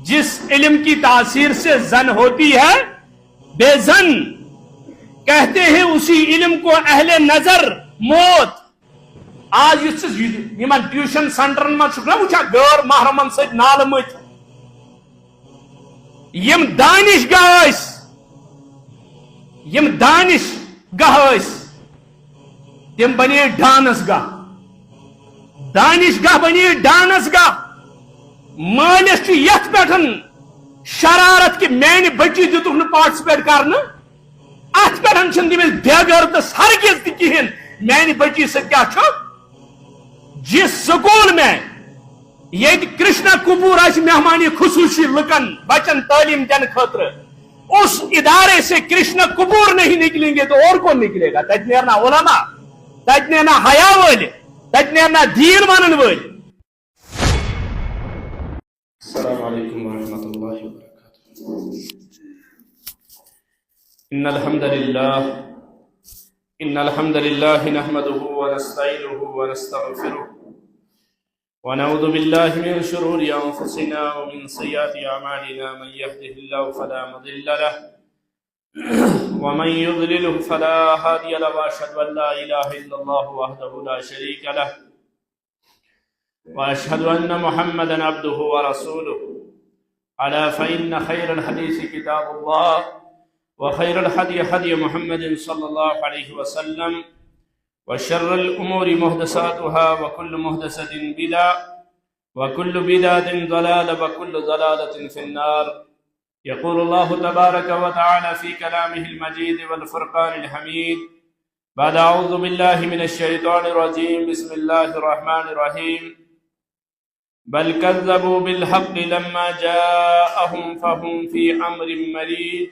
جس علم کی تاثیر سے زن ہوتی ہے بے زن، کہتے ہیں اسی علم کو اہل نظر موت. آج یمن ٹیوشن سینٹرن من نا وچا غیر محرمن ست نال مت یم دانش گاہ تم بنے ڈانس گاہ، دانش گاہ بنے ڈانس گاہ. مالس یت پہ شرارت کہ میانہ بچی دتک نا پارٹسپیٹ کرنے، ات پہ تمس بے غیرتس ہرگز تہ کہین. میانہ بچی ست کیا چھ؟ جس سکول میں یہ کرشنا کپور آس مہمانی خصوصی لکن بچن تعلیم دن خاطر، اس ادارے سے کرشنا کپور نہیں نکلیں گے تو اور کون نکلے گا؟ تت نیرنا علماء، تت نیرنا حیا ول، تت نیرنا دین مانن ول. السلام علیکم ورحمۃ اللہ وبرکاتہ. ان الحمد للہ نحمده ونستعینه ونستغفره ونعوذ باللہ من شرور انفسنا ومن سیئات اعمالنا. من يهده الله فلا مضل له ومن يضلل فلا هادي له، واشهد ان لا اله الا الله وحده لا شريك له واشهد ان محمدا عبده ورسوله. الا فان خير الحديث كتاب الله وخير الهدي هدي محمد صلى الله عليه وسلم وشر الامور محدثاتها وكل محدثة بدعة وكل بدعة ضلالة وكل ضلالة في النار. يقول الله تبارك وتعالى في كلامه المجيد والفرقان الحميد بعد اعوذ بالله من الشيطان الرجيم بسم الله الرحمن الرحيم. بل كذبوا بالحق لما جاءهم فهم في امر مريج.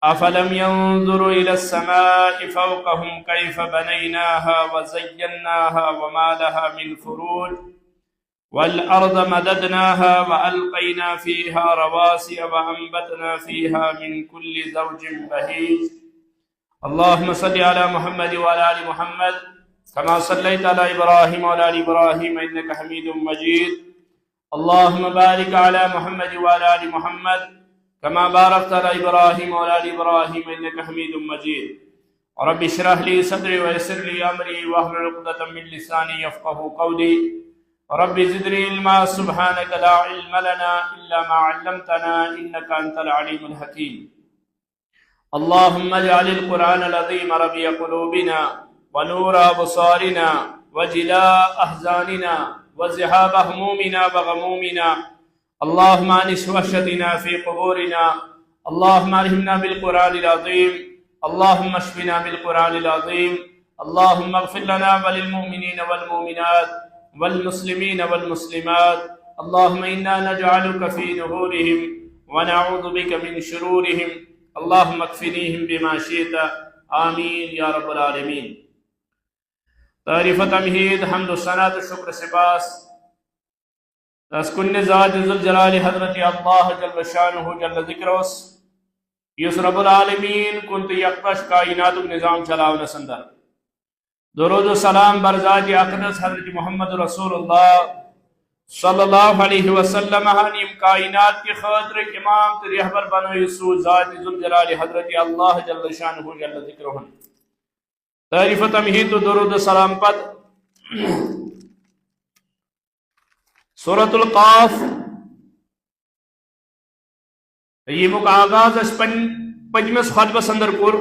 افلم ينظروا الى السماء فوقهم كيف بنيناها وزيناها وما لها من فروج والارض مددناها والقينا فيها رواسي وانبتنا فيها من كل زوج بهيج. اللهم صل على محمد وعلى ال محمد كما صليت على ابراهيم وعلى ال ابراهيم انك حميد مجيد. اللهم بارك على محمد وعلى ال محمد كما باركت على ابراهيم وعلى ال ابراهيم انك حميد مجيد. رب اشرح لي صدري ويسر لي امري واحلل عقدة من لساني يفقهوا قولي. رب زدني علما سبحانك لا علم لنا الا ما علمتنا انك انت العليم الحكيم. اللهم اجعل القرآن العظيم ربيع قلوبنا ونور ابصارنا وجلاء احزاننا وذهاب همومنا وغمومنا. اللهم انس وحشتنا في قبورنا. اللهم ارحمنا بالقرآن العظيم. اللهم اشفنا بالقرآن العظيم. اللهم اغفر لنا وللمؤمنين والمؤمنات والمسلمين والمسلمات. اللهم انا نجعلك في نحورهم ونعوذ بك من شرورهم. اللهم اكفنيهم بما شئت. آمین یا رب العالمین. تعریف تمہید حمد و ثناء و شکر سپاس اس کن ذات ذوالجلال حضرت اللہ جل شانہ جل ذکرس یس رب العالمین کنت یکپش کائنات نظام چلاون سندر. درود و سلام بر ذات اقدس حضرت محمد رسول اللہ صلی اللہ علیہ وسلم ہنیم کائنات کی خاطر امام تو رہبر بنو سو ذات ذوالجلال حضرت اللہ جل شانہ جل ذکرہ. تعریف تمہید و درود و سلام پت سورۃ القاف یمک آغاز اس پنجمس خطبس اندر کور.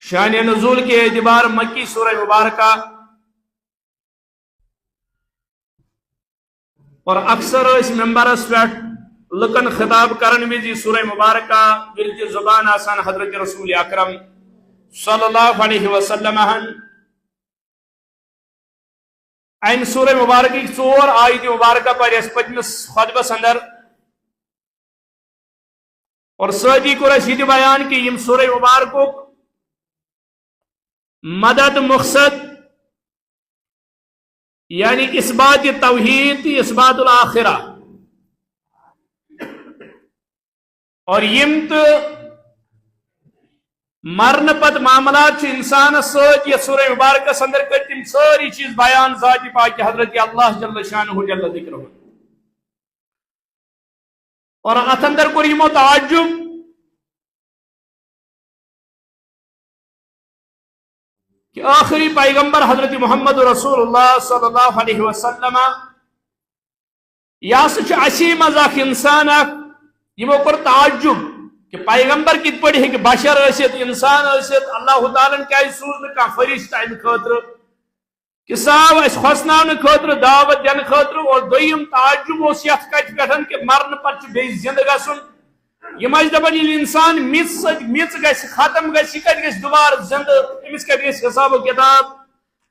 شان نزول کے اعتبار مکی سورہ مبارکہ اور اکثر اس ممبرس پہ لکن خطاب کرن وزی سورہ مبارکہ ورد زبان آسان حضرت رسول اکرم صلی اللہ علیہ وسلم این سورہ مبارکی ژور آیت مبارکہ پر اس پنجمس خطبس اندر اور ساتھی کو رسید بیان کہ یم سورہ مبارکو مدد مقصد یعنی اثبات توحید اثبات الآخرہ اور یم تو مرن پت معاملات انسان سوچ یہ سورہ مبارکہ اندر کر تم ساری چیز بیان ذات پاک حضرت اللہ جل شانہ جل ذکرہ. اور ات اندر کور یمو تعجب کہ آخری پیغمبر حضرت محمد رسول اللہ صلی اللہ علیہ وسلم یہ سا اسی مز انسان یمو کور تعجب کہ پیغمبر کت پہ ہیکہ بشر ثت انسان ثت اللہ تعالیٰ کیا سوز نا کھانا فرشتہ امہ خاطر کہ ساو اس کھسناؤن خاطر دعوت دن خاطر اور دویم تعجب اس یت کت پہ کہ مرن پتہ بیٚیہِ زندہ گژھن یم دپان ییٚلہِ انسان میژ گژھِ ختم گژھِ یہ کتہِ گژھِ دوبارٕ زندہ امس کتہِ گژھِ حساب و کتاب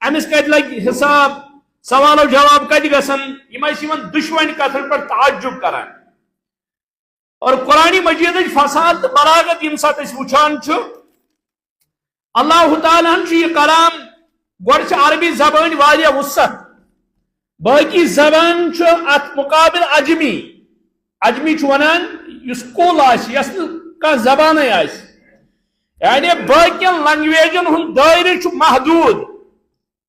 امس کتہِ لگہِ حساب سوال و جواب کتہِ گژھن یم یمن دشوین کتھن پہ تعجب کران اور قرآن مجید فصاحت بلاغت یم سات اس وچھان چھو اللہ تعالیٰ یہ کلام گوڑ عربی زبان واریاہ وسعت باقی زبان چھو ات مقابل عجمی عجمی چھو ونان یس کول آسی یس کا زبان آسی یعنی باقی لنگویجن ہن دائرہ چھو محدود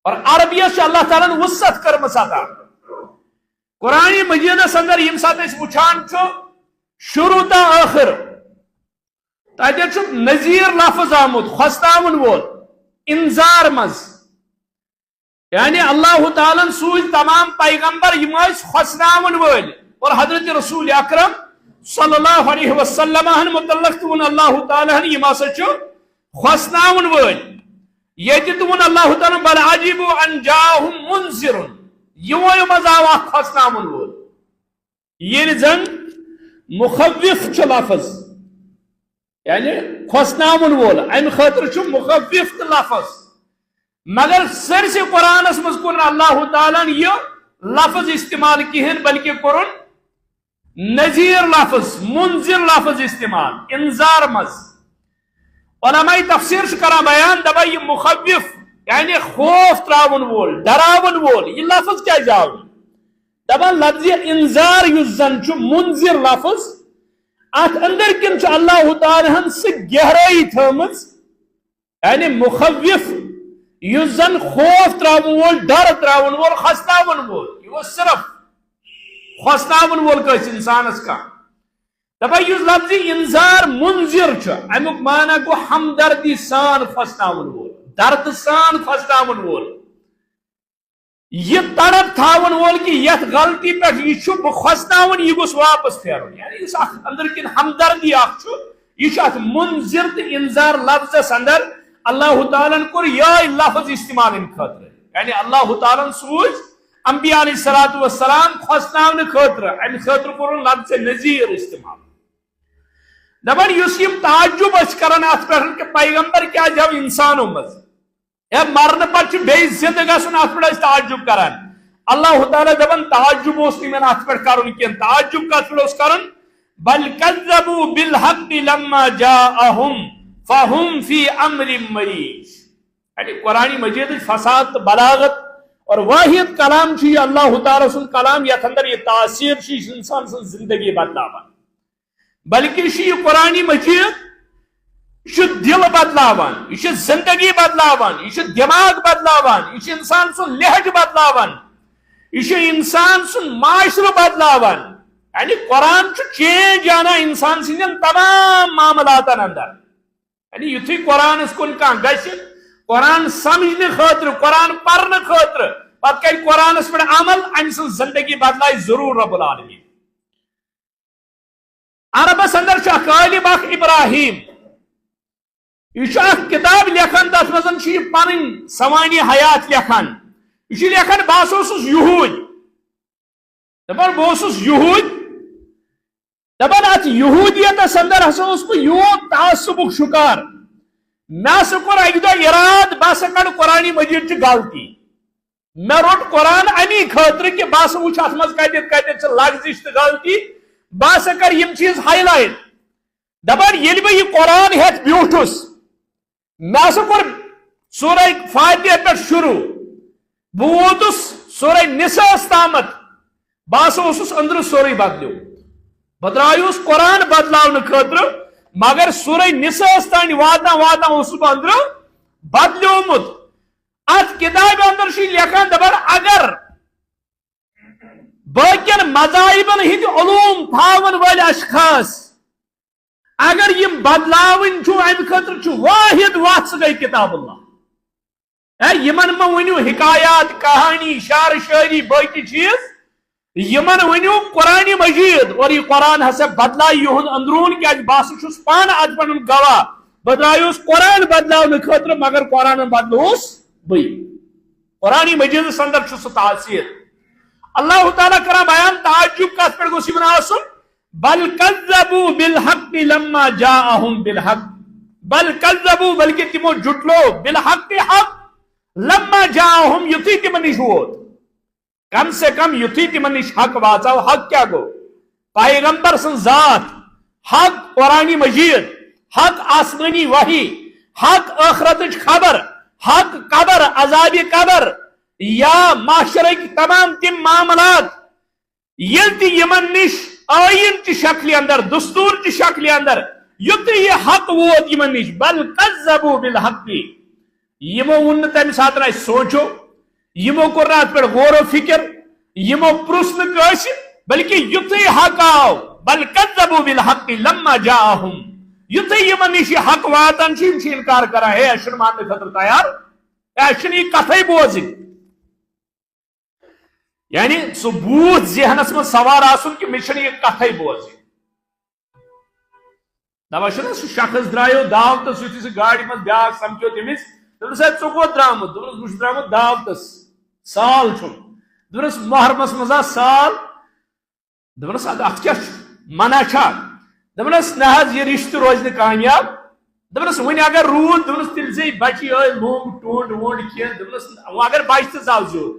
اور عربیت چھو اللہ تعالیٰ وسعت کرمس عطا قرآن مجید اندر یم سات اس وچھان چھو شروع تا آخر تاتھ نذیر لفظ آمد کھسناون وول انذار مز یعنی اللہ تعالیٰ سوز تمام پیغمبر یم کھسناون ول اور حضرت رسول اکرم صلی اللہ علیہ وسلم متعلق تون اللہ تعالیٰ یم ہسا کھسناون ول یہ تون اللہ تعالیٰ بل عجیبوا ان جاءہم منذر یمو مز آو کھسناون وول یہ زن مخوف چھ لفظ یعنی کھسناون وول ام خاطر چھ مخوف لفظ مگر سرسی قرآنس مز کور اللہ تعالیٰ یہ لفظ استعمال کہین بلکہ کورن نذیر لفظ منذر لفظ استعمال انذار مز علماء تفسیر کران بیان دبا یہ مخوف یعنی خوف تراون وول ڈراون وول یہ لفظ کیا جاؤ دبا لفظ انذار یس زن چھ منذر لفظ ات اندر کن چھ اللہ تعالیٰ سے گہرائی تھمز یعنی مخوف یس زن خوف تراون وول ڈر تراون وول کھسناون وول یہ صرف کھسناون وول کس انسانس کا دپا یس لفظ انذار منذر چھ امیک معنی گو ہمدردی سان کھسناون وول درد سان کھسناون وول یہ تڑپ تھاون وول کہ یت غلطی پہ یہ کھسناون یہ گوس واپس پھیرن یعنی اس اندر کن ہمدردی اخ یہ ات منذر تو انذار لفظس اندر اللہ تعالیٰ کور یہ لفظ استعمال ان خاطر یعنی اللہ تعالیٰ سوز انبیاء علیہ الصلوۃ والسلام کھسناون خاطر ام خاطر کور لفظ نذیر استعمال دپان یس یم تعجب اس کران ات پہ کہ پیغمبر کیا جب انسانوں مز یا مرن پہ بیٚیہِ زندہ گژھن ات پہ تعجب کران اللہ تعالیٰ دپان تعجب اس نمن ات پہ کرن کی تعجب کت پہ کرن بل کذبوا بالحق لما جاءهم فهم في امر مریج یعنی قرآن مجید فصاحت بلاغت اور واحد کلام چھ اللہ تعالیٰ سن کلام یت اندر یہ تاثیر چھ انسان سن زندگی بدلاوان بلکہ یہ قرآن مجید یہ دل بدلاوان یہ زندگی بدلاوان یہ دماغ بدلاوان یہ انسان سن لہج بدلاوان یہ انسان سن معاشرہ بدلاوان یعنی قرآن چینج آنا انسان سن تمام معاملات اندر یعنی یتھی قرآن اس کن کان گژھِ قرآن سمجھنے خاطر قرآن پرنے خاطر پتہ کر قرآن اس پر عمل ام سن زندگی بدلائی ضرور رب العالمین عربس اندر چھ عالم اخ ابراہیم یہ کتاب لکھان تر مزن پن سوانی حیات لکھان یہ لکھان بہت یہود دپان بہت یہود دپان ات یہودیتس اندر ہسا بہ یوت تعصبک شکار مے ہسا کور اکہ دہ اراد بہ ہسا کڑ قرآن مجید چہ غلطی مے روٹ قرآن امی خاطر کہ بہ ہسا وچھ ات مز کتہ لغزش تو غلطی بہ ہسا کر یم چیز ہائی لائٹ دپان ییٚلہِ بہ یہ قرآن ہیتھ بیوٹھس مے ہسا کور سورہ فاتحہ پہ شروع بہ ووتس سورہ نساء تامت بہ ہسا اوسُس أندرٕ سورُے بدلیو بہ درایوس قرآن بدلاون خاطر مگر سورہ نساء تان واتان واتان اوسُس بہ أندرٕ بدلیومت ات کتاب اندر لکھان دپان اگر باقین مذاہبن ہند علوم تھاون ول اشخاص اگر یم بدلاون چھو ام خاطر چھو واحد وات سہ گئی کتاب اللہ. یمن ما ونیو حکایات کہانی شعر شاعری باقی چیز یمن ونیو قرآن مجید اور یہ قرآن ہسا بدلا یہن اندرون کہ بس چھس پان آج پن گواہ بدلایوس قرآن بدلاؤ خاطر مگر قرآن بدلوس بی قرآن مجید سندر چھس تاثیر. اللہ تعالیٰ کرا بیان تعجب کس پر گوسی بنا آسن بل کذبوا بالحق لما جاءهم بالحق بل کذبوا بلکہ تمو جٹلو بالحق حق لما جاءهم یتی تمن نش ووت کم سے کم یتی تمن نش حق واچو. حق کیا گو؟ پیغمبر سن ذات, حق قرآن مجید, حق آسمانی وحی, حق آخرت خبر, حق قبر عذاب قبر یا معاشرے کی تمام تم معاملات یلتی یمن نش آئین کی شکل اندر دستور کی شکل اندر یتی یہ حق ووت یمن نش بل کذبوا بالحق یمو ون تمہ سات سوچو یمو کور رات پہ غور و فکر یمو پرسن کس بلکہ یتی حق آو بل کذبوا بالحق لما جاءهم یتی یمن نش حق واتن چھ انکار کرا ہے اشن ماننے خاطر تیار اشن یہ کتھے بوزن یعنی سو بوت ذہنس من سوار آسن کہ مشن یہ کتھے بوزن. دپان سہ شخص درایو دعوتس یتھے سہ گاڑی من بیاکھ سمکھیو تمس دپس ژٕ کوٚت درامُت دپس بہٕ چھُس درامُت دعوتس سال چھُم دپس محرمس منٛز سال دپس اتھ کیاہ چھُ منع چھا دپس نہ حظ یہ رشتہ روزِ نہٕ کامیاب دپس وۄنۍ اگر روٗد دپس تیٚلہِ زے بچی ٲے لوٚنٛگ ٹوٚنٛڈ ووٚنٛڈ کینٛہہ دپس وۄنۍ اگر بچہِ تہِ زاو زیوٗٹھ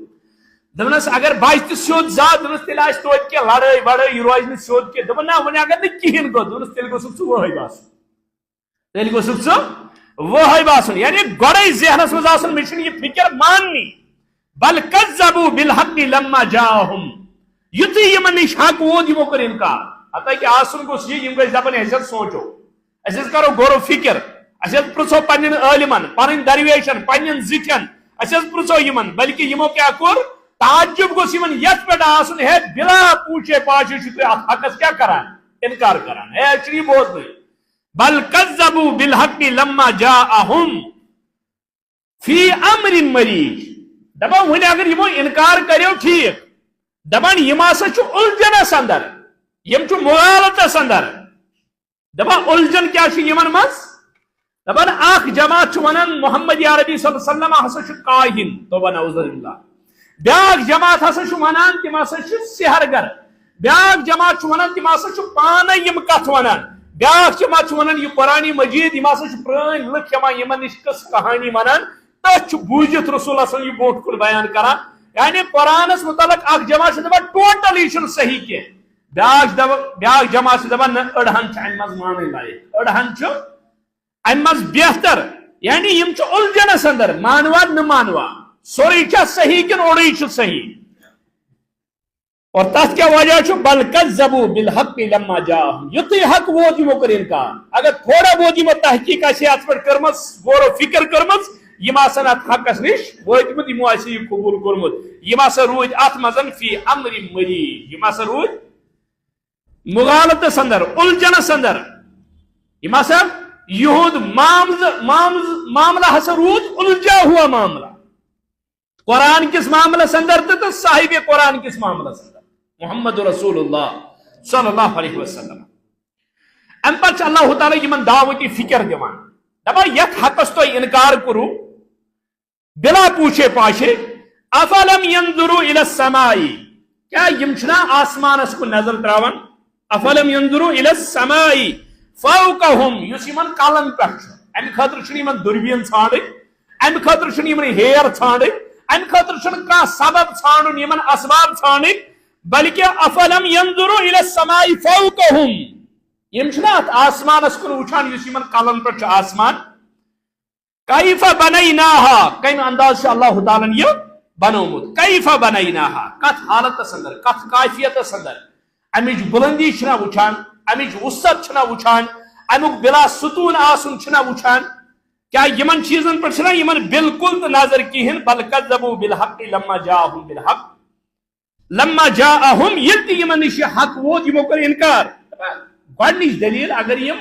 دپس اگر بچہِ تہِ سیوٚد زاو دپس تیٚلہِ آسہِ توتہِ کینٛہہ لڑٲے وڑٲے یہِ روزِ نہٕ سیوٚد کینٛہہ دپن نہ وۄنۍ اگر نہٕ کِہیٖنۍ گوٚو دپس تیٚلہِ گوٚژھُکھ ژٕ وٲے باسُن تیٚلہِ گوٚژھُکھ ژٕ وہی باسن یعنی گوڑے ذہنس مز آسن مجھ یہ فکر ماننی بل کذبوا بالحق لما جاءهم یتی یمن نش حق ووت یمو کر انکار. حتیٰ کہ آسن گوس یہ یم گژھِ دپن اَسہِ سوچو اَسہِ کرو غور و فکر اَسہِ پرژھو پنن عالمن پنن درویشن پنن زٹھن اَسہِ پرژھو یمن بلکہ یمو کیا کور تعجب گوس یمن یت پہ آسن ہے بلا پوچھے پاچھے تھی ات حقس کیا کران انکار کران ہے چھ بوزن بل کذبوا بالحق لما جاءهم فی امر مریج. دپان ون اگر یمو انکار کریو ٹھیک دپان یم ہسا چھ الجھنس اندر یم چھ مغالطس اندر دپان الجھن کیا چھ یمن مز دپان اخ جماعت چھ ونان محمد عربی صلی اللہ علیہ وسلم ہسا چھ کاہن توبہ نعوذ باللہ. بیاکھ جماعت ہسا چھ ونان تم ہسا چھ سحرگر. بیاکھ جماعت چھ ونان تم ہسا چھ پانے یم کتھ ونان. بیاکھ جماعت ونان یہ قرآن مجید یم ہسا پرٲنۍ لُکھ ہٮ۪وان یمن نش قصہٕ کہانی ونان تتھ بوٗزِتھ رسول اللہ صلی اللہ علیہ وسلم یہ برونٛٹھ کُن بیان کران. یعنی قرآنس متعلق اکھ جماعت چھِ دپان ٹوٹلی چھُنہٕ صحیح کینٛہہ بیاکھ جماعت چھِ دپان نہ أڑہن چھِ امہِ منٛز مانٕنۍ لایق أڑہن چھُ امہِ منٛز بہتر. یعنی یم چھِ الجھنس اندر مانوا نہ مانوا سورُے چھا صحیح کِنہٕ اوڑٕے چھُ صحیح. اور تس کیا وجہ چھو بل کذبوا بالحق لما جاءهم یتی حق ووت یمو کر انکار. اگر تھوڑا بہت یمو تحقیق آسی ات پہ کرمس غور و فکر کرمس یم آسن ات حقس نش وٲتمٕتۍ یمو آسہِ یہ قبول کوٚرمُت یم ہسا روٗدۍ ات منٛز فی امر مریج یم ہسا روٗدۍ مغالطس اندر الجھنس اندر یم ہسا یہود معاملہ ہسا روٗد الجھا ہوا معاملہ قرآن کس معاملس اندر تو صاحب قرآن کس معاملس اندر محمد رسول اللہ صلی اللہ علیہ وسلم. ام پتہ اللہ تعالیٰ یمن دعوتی فکر دیوان دپان یت حقس تھی انکار کرو بلا پوچھے پاچھے افلم ينظروا الى السماء کیا یم چھنا آسمانس کو نظر تراوان افلم ينظروا الى السماء فوقهم یس یمن کالن پہ ام خاطر چھ یمن دوربین ژھانڈن ام خاطر چھ یمن ہیر ژھانڈن ام خاطر چھ کانٛہہ سبب ژھانڈن یمن اسباب ژھانڈن بلکہ افلم ينظروا الى السماء فوقهم یم چھنا ات آسمانس کن وچھان یس یمن کالن پہ آسمان کیف بنیناها کم انداز اللہ تعالیٰ یہ بنومت کیف بنیناها کت حالتس اندر کت کیفیتس اندر امچ بلندی چھنا وچھان امچ وسعت چھنا وچھان امیک بلا ستون آسن چھنا وچھان کیا یمن چیزن پر چھنا یمن بالکل نظر کہین بل کذبوا بالحق لما جاءهم بالحق لما جاءهم یلتی یمن نش حق ووت یمو کر انکار گۄڈنِچ دلیل اگر یم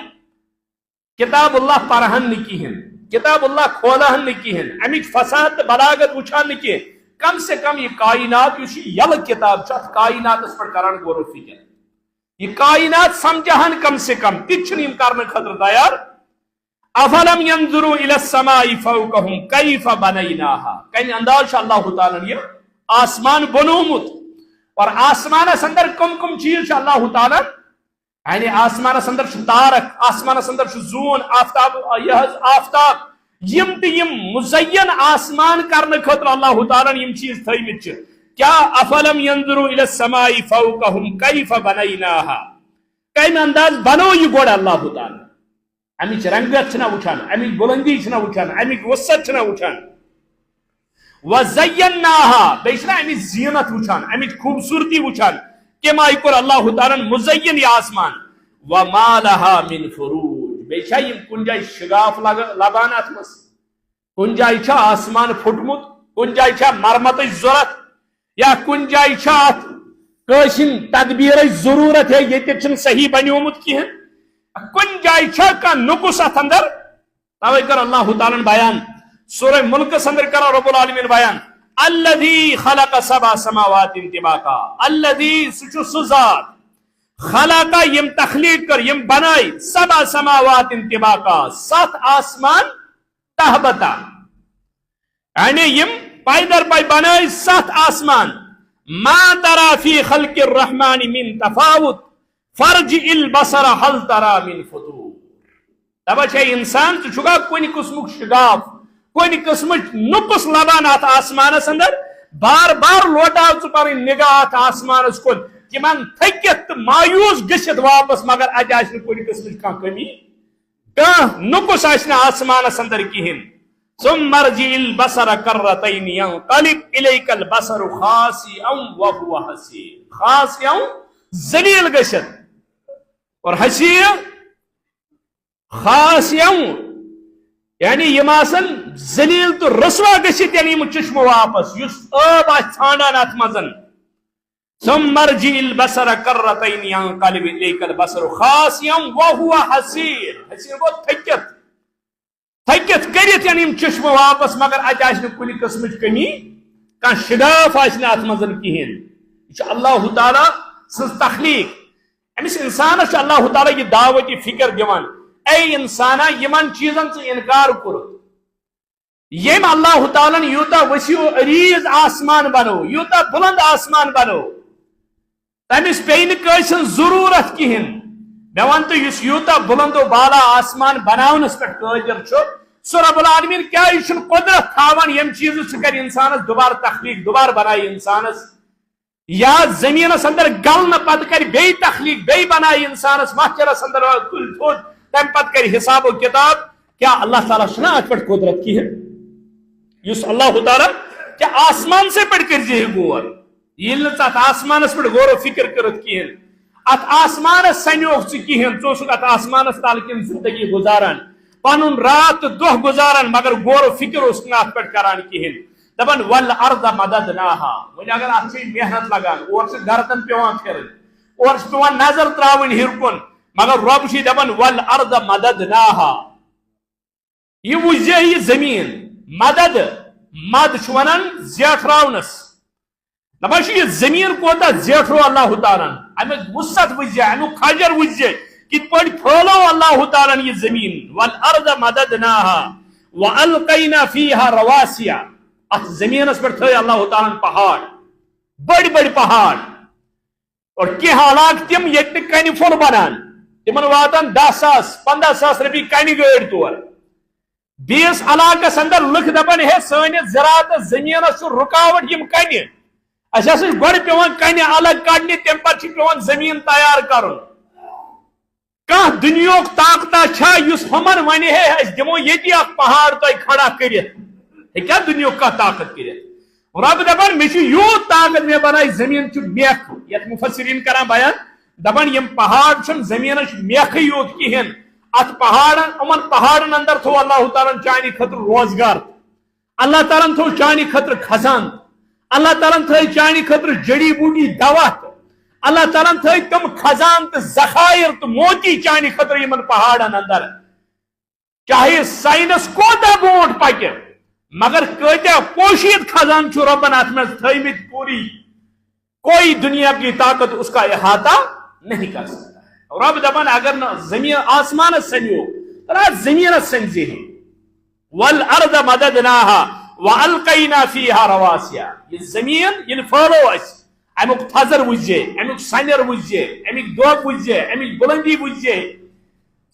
کتاب اللہ پرہن نہ کہین کتاب اللہ کھولہن نہ کہین امچ فصاحت تہ بلاغت وچھان نہ کہین کم سے کم یہ کائنات یس یل کتاب چھ کائنات پر کران غور و فکر یہ کائنات سمجھہن کم سے کم تچھن یم کرنے خاطر تیار افلم ينظروا الى السماء فوقهم كيف بنيناها کن انداز اللہ تعالی نے آسمان بنومت اور آسمان اندر کم کم چیز اللہ تعالی یعنی آسمان اندر تارک آسمان اندر زون آفتاب آفتاب یم تم مزین آسمان کرنے خاطر اللہ تعالی یم چیز تھمت کیا افلم ينظروا الى السماء فوقهم كيف بنيناها کم انداز بنو یہ گوڑ اللہ تعالی امچ رنگت چھنا وچھان امچ بلندی چھنا وچھان امچ وسعت چھنا وچھان وزیناها بیشنا امچ زینت وچھان امچ خوبصورتی وچھان کما یکر اللہ تعالی مزین یہ آسمان وما لها من فروج بیشا یم کن جائے شگاف لبان اتمس کن جائے چھا آسمان پھٹمت کن جائے چھا مرمت ضرورت یا کن جائے چھا کشن تدبیر ضرورت ہے یہ چھن صحیح بنیومت کی ہے کن جائے چھا کا نقص ات اندر توے کر اللہ تعالی بیان سورہ ملک اندر کر رب العالمین بیان الذي خلق سبع سماوات طباقا الذي سذات خلق یم تخلیق کر یم بنائی سبع سماوات طباقا 7 آسمان تہبتا یعنی یم پائی در پائی بنائی 7 آسمان ما ترى في خلق الرحمن من تفاوت فرجع البصر هل ترى من فطور تبا چھے انسان تو چھگا کوئی قسمک شگاف کوئی قسم نقص لبان ات آسمان اندر بار بار لوٹاو ث پر نگاہ ات آسمان کن تمن تھکت مایوس گشت واپس مگر اج آس کوئی قسم کان کمی کان نقص آس آسمان اندر کہین ثم ارجع البصر كرتين ينقلب اليك البصر خاسئا وهو حسير خاسئا ذلیل گشت اور حسیر خاسئا یعنی یہ آسن ذلیل تو رسوا گشت یعنی چشم واپس یس اب ژھانڈان ات مزن ثم ارجع البصر كرتين ينقلب اليك البصر خاسئا وهو حسير حسیر وہ تھکت کرت یعنی چشم واپس مگر ات آس کن قسم کمی کان شگاف آس ات مزن کہین یہ اللہ تعالی سز تخلیق امس انسانس اللہ تعالی یہ دعوتی فکر دیوان اے انسانا یمن چیزن سے انکار کرو یم اللہ تعالی یوتا وسیع و عریض آسمان بنو یوتا بلند آسمان بنو تمس پی نسن ضرورت کہین مے ون تو اس یوتا بلند و بالا آسمان بناونس پہ قادر سو رب العالمین کیا یہ قدرت تھاوان یم چیز کر انسانس دوبارہ تخلیق دوبارہ بنائی انسانس یا زمین اندر گلن پتہ کر بی تخلیق بی بنائی انسانس محشرس اندر تل تھوت تم پتہ کر حساب و کتاب کیا اللہ تعالیٰ چھنا ات پہ قدرت کی ہے یس اللہ تعالیٰ کیا آسمان سے پڑھ کر جی غور یہ ات آسمانس پہ غور و فکر کرت کہین ات آسمانس سنیوک کہین ٹھوک ات آسمانس تال کن زندگی گزاران پن رات دہ گزاران مگر غور و فکر اس ات پہ کران کہین دپان والارض مددناها ون اگر ات محنت لگان اور گردن پیوان پھرن اور پیوان نظر تراون ہر کن مگر رب چھ دپان والارض مددناها یہ وجہ یہ زمین مدد مد ونان زیٹھراونس دپان یہ زمین کوتا زیٹھرو اللہ تعالیٰ امیک وسعت وجہ امیک کھجر وجہ کت پہ پھولو اللہ تعالیٰ یہ زمین والارض مددناها والقینا فیہا رواسیا ات زمینس پر تھے اللہ تعالیٰ پہاڑ بڑی بڑی پہاڑ اور کی حالات تم یہ کنی پھول بنان تمن واتان 10,000-15,000 رپی کنی گاڑی طور بیس علاقہ اندر لکھ دپان ہے سانس زراعت زمینس رکاوٹ یم کنی اچھا گوڑ پیوان کنی الگ کڑنی تم پتہ پیوان زمین تیار کرن کان دنیاک طاقتہ چھا یس ہمن ونی ہے اس دمو یتی اخ پہاڑ تو کھڑا کرت کیا دنیا کا طاقت کرے رب دپان مے یوت طاقت میں بنائی زمین چھ میخ یت مفسرین کران بیان دپان یم پہاڑ چھ زمین میخ یوت کہین ات پہاڑن امن پہاڑن اندر تھو اللہ تعالیٰ چانی خطر روزگار اللہ تعالیٰ تھو چانی خطر خزان اللہ تعالیٰ تھٲے چانہِ خٲطرٕ جڑی بوٗٹی دوا تہٕ اللہ تعالیٰ تھٲے تِم خزان تہٕ ذخائر تہٕ موتی چانہِ خٲطرٕ یِمن پہاڑن اندر چاہے سائنس کوتاہ برونٛٹھ پکہِ مگر کۭتیاہ پوشید خزان چھُ رۄبن اتھ منٛز تھٲیمٕتۍ پوٗری کوئی دنیا کی طاقت اس کا احاطہ نہیں کر سکتا ہے رب دپان اگر نہ زمین آسمان سنیو زمین سنزی والارض مددناها والقینا فیها رواسیا یہ زمین یہ پھہلو اس امیک تھزر وجھے امیک سنر وجھے امیک دوب وجھے امیک بلندی وجھے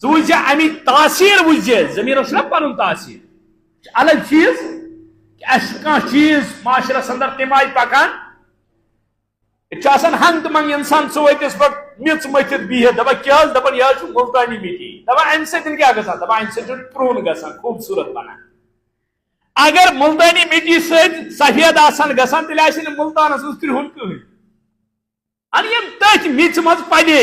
ژٕ وجھے امیک تاثیر وجھے زمین چھُ نہ پنُن تاثیر الگ چیز اس کانٛہہ چیز معاشرس اندر تم آیہِ پکان ہنگ تو منگ انسان ثوتس پہ میچ متھت بہت دپان کیا دپان یہ ملتانی مٹی دپان امہ سۭتۍ کیا گژھان دپان امہ سۭتۍ پرون گژھان خوبصورت بنان اگر ملتانی مٹی سۭتۍ سفید آسان گژھان تیٚلہِ آسہِ نہٕ ملتانس منٛز کرٛہُن کٕہٕنۍ ادٕ یِم تٔتھۍ میژِ منٛز پلے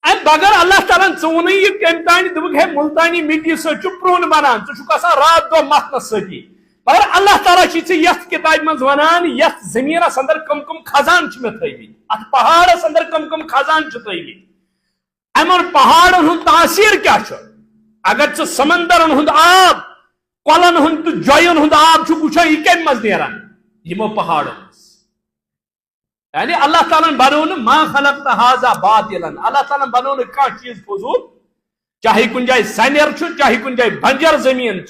امہِ بغٲر اللہ تعالیٰ ژٕ ووٚنُے یہِ کمہِ تانۍ دوٚپُکھ ہے ملتانی مٹی سۭتۍ چھُ پرون بنان ژٕ چھُکھ آسان رات دۄہ متھنس سۭتی مگر اللہ تعالیٰ یتھ کتاب من ونان یتھ زمینس اندر کم کم خزان مے تھمت ات پہاڑس اندر کم کم خزان تھمت امن پہاڑن ہند تاثیر کیا اگر ژٕ سمندرن ہند آب کۄلن ہند تو جوین ہند آب وچھان یہ کم مز نیران یمو پہاڑو یعنی اللہ تعالیٰ بنو ما خلقت ھذا باطلا اللہ تعالیٰ بنو کانٛہہ چیز فضول چاہے کن جائے سنیر چاہے کن جائے بنجر زمین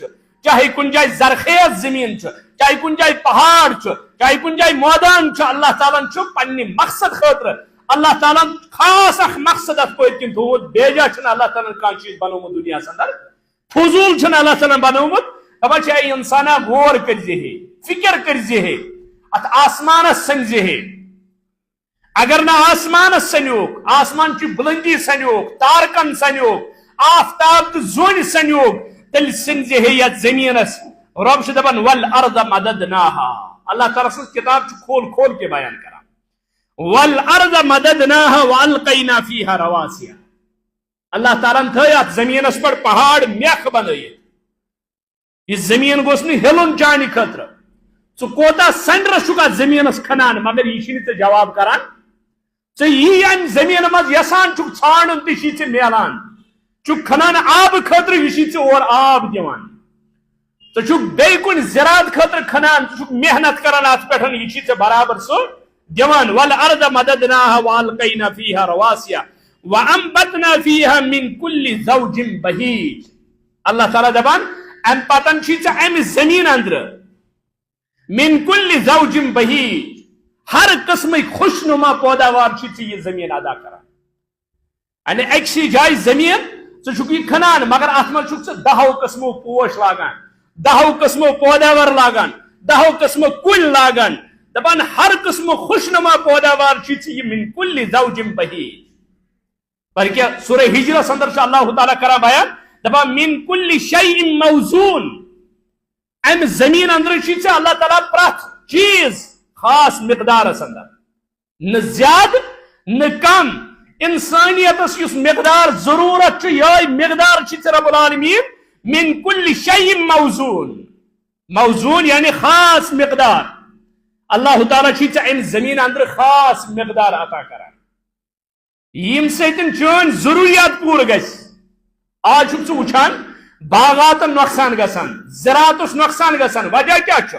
چاہے کن جائے زرخیز زمین چاہے کن جائے پہاڑ چاہے کن جائے میدان اللہ تعالیٰ پنہ مقصد خاطر اللہ تعالیٰ خاص اخ مقصد ات پت کن تھوت بیجا اللہ تعالیٰ کانٛہہ چیز بنومت دنیا اندر فضول اللہ تعالیٰ بنومت دپان اے انسانا غور کرزے فکر کرزے ات آسمانس سنزے اگر نہ آسمانس سنیوک آسمان کی بلندی سنیوک تارکن سنیوک آفتاب تو زون سنیوک تیل سنزے یت زمینس رب چھ دپان والارض مددناها اللہ تعالیٰ سن کتاب چھ کھول کھول کے بیان کرا والارض مددناها والقینا فیها رواسیا اللہ تعالیٰ تھیات زمینس پر پہاڑ میخ بنائیت یہ زمین گوس نی ہلن چانہ خطر ژٕ کوتاہ سنڈرس چھُکھ زمینس کھنان مگر یہ چھ نہٕ جواب کران ژٕ یی امہ زمین مز یسان چھُکھ ژھانڈن تہ چھی ژےٚ میلان چھُکھ کھنان آب خاطر یہ چھی ژےٚ اور آب دِوان ژٕ چھُکھ بیٚیہِ کُنہِ زراعت خاطر کھنان ژٕ چھُکھ محنت کران اتھ پٮ۪ٹھ یہ چھی ژےٚ برابر سُہ دِوان والارض مددناها والقینا فیها رواسیا وانبتنا فیها من كل زوج بهیج اللہ تعالیٰ دپان ام پتن چھی ژےٚ امہِ زمین اندر من كل زوج بهیج ہر قسمک خوشنما پوداوار چھی ژےٚ یہ زمین ادا کران یعنی اکسی جائے زمین ژٕ چھُکھ یہ کھنان مگر اتھ منٛز چھُکھ ژٕ 10 قسمو پوش لاگان 10 قسمو پوداوار لاگان 10 قسمو کُلۍ لاگان دپان ہر قسم خوشنما پوداوار چھی ژےٚ یہ من كل زوج بهیج بلکہ سورہ ہجرس اندر چھ اللہ تعالیٰ کران بیان دپان من كل شیء موزون ام زمین اندر چھی ژےٚ اللہ تعالیٰ پرٛٮ۪تھ چیز خاص مقدارس اندر نہ زیادٕ نہ کم انسانیتس یس مقدار ضرورت چھ یہ مقدار چھ ژےٚ رب العالمین من كل شیء موزون موزون یعنی خاص مقدار اللہ تعالیٰ چھ ژےٚ امہ زمین اندر خاص مقدار عطا کران یم سۭتۍ چٲنۍ ضروریات پوٗرٕ گژھِ آز چھُکھ ژٕ وٕچھان باغاتن نۄقصان گژھان زراعتس نۄقصان گژھان وجہ کیا چھُ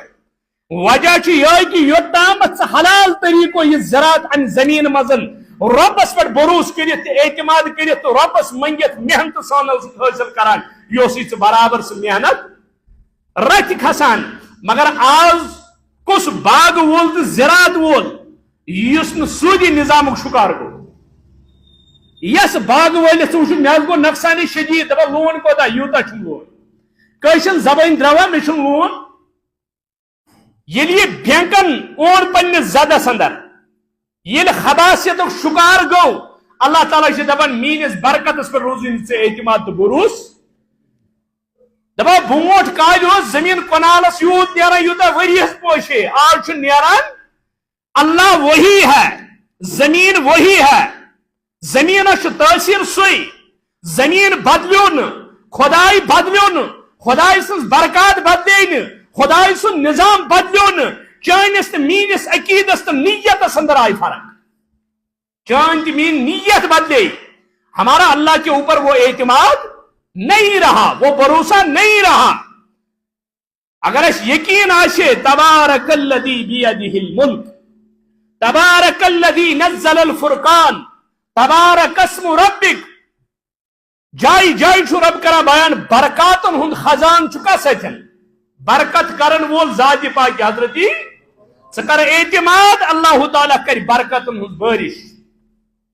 وجہ چھ یہ کہ یوتامتھ ژٕ حلال طریقو یہ زراعت امہ زمین مزن ربس پہ بروس کرت اعتماد کرت تو ربس منگت محنت سان حاصل کران یہ ژٕ برابر سہ محنت رت کھسان مگر آز کس باغ وول تو زراعت وول یس نہ سودی نظامک شکار گو یس باغ ولس وچھ مے گو نقصان شدید دپا لون کوتا یوتا چھ لون کٲشِر زبان دروا مے چھ لون ییٚلہِ یہ بینکن اون پننس زدس اندر ییٚلہِ خباثیت شکار گو اللہ تعالیٰ چھ دپان میٲنس برکتس پہ روزی ژےٚ اعتماد تو بروس دپا برونٹھ کالہِ اوس زمین کنالس یوت نیران یوتاہ ؤریس پوشے آج چھ نیران اللہ وہی ہے زمین وہی ہے زمینس چھ تاثیر سُے زمین بدلیو نہ خدائی بدلیو نہ خدائی سٕنٛز برکات بدلے نہ خدای سن نظام بدلیو چانس تو میس عقیدس تو نیتس اندر آئی فرق. چان تو مین نیت بدلے, ہمارا اللہ کے اوپر وہ اعتماد نہیں رہا, وہ بھروسہ نہیں رہا. اگر اس یقین آشے تبارک الذی بیدہ الملک, تبارک الذی نزل الفرقان, تبارک اسم ربک, جائی جائی چھو رب کرا بیان برکاتن ہند خزان چکا سچن, برکت کرن وول ذات پاک حضرتی سکر اعتماد اللہ تعالیٰ کر برکتن ہند بارش.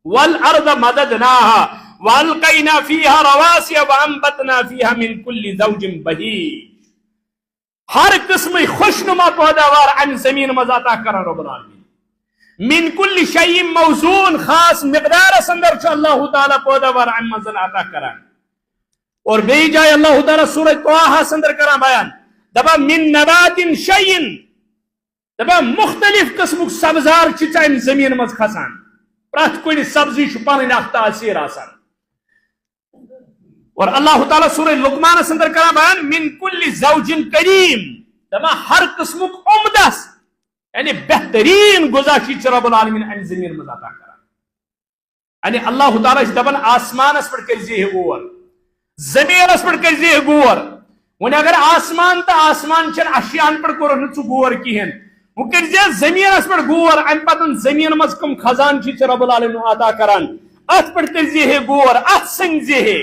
والارض مددناها والقینا فیہا رواسی وانبتنا فیہا من کل زوج بہیج. ہر قسم خوشنما پیداوار ام زمین مز عطا کران رب العالمین. من کل شیء موزون, خاص مقدار اندر چھ اللہ تعالیٰ پیداوار ام مز عطا کران. اور بی جائے اللہ تعالیٰ سورہ طٰہٰ اندر کران بیان دبا من نبات شیء, دبا مختلف قسم سبزار چھ ام زمین مز کھسان. پرت کن سبزی چھ پنن اخ تاثیر آسان. اور اللہ تعالیٰ سورہ لقمان اندر کران بیان من کل زوج کریم, دبا ہر قسم عمدس یعنی بہترین غذا چھ رب العالمین ام زمین مز عطا کران. یعنی اللہ تعالیٰ دپان آسمانس پہ کرزی غور, زمینس پہ کرزی غور. ون اگر آسمان تو آسمان چن اشیان پہ کور نا غور کہین, وہ کرزی زمینس پہ غور. ام پتن زمین مز کم خزان چھ رب العالمین عطا کران, ات پہ کرزی غور, ات سنگزی.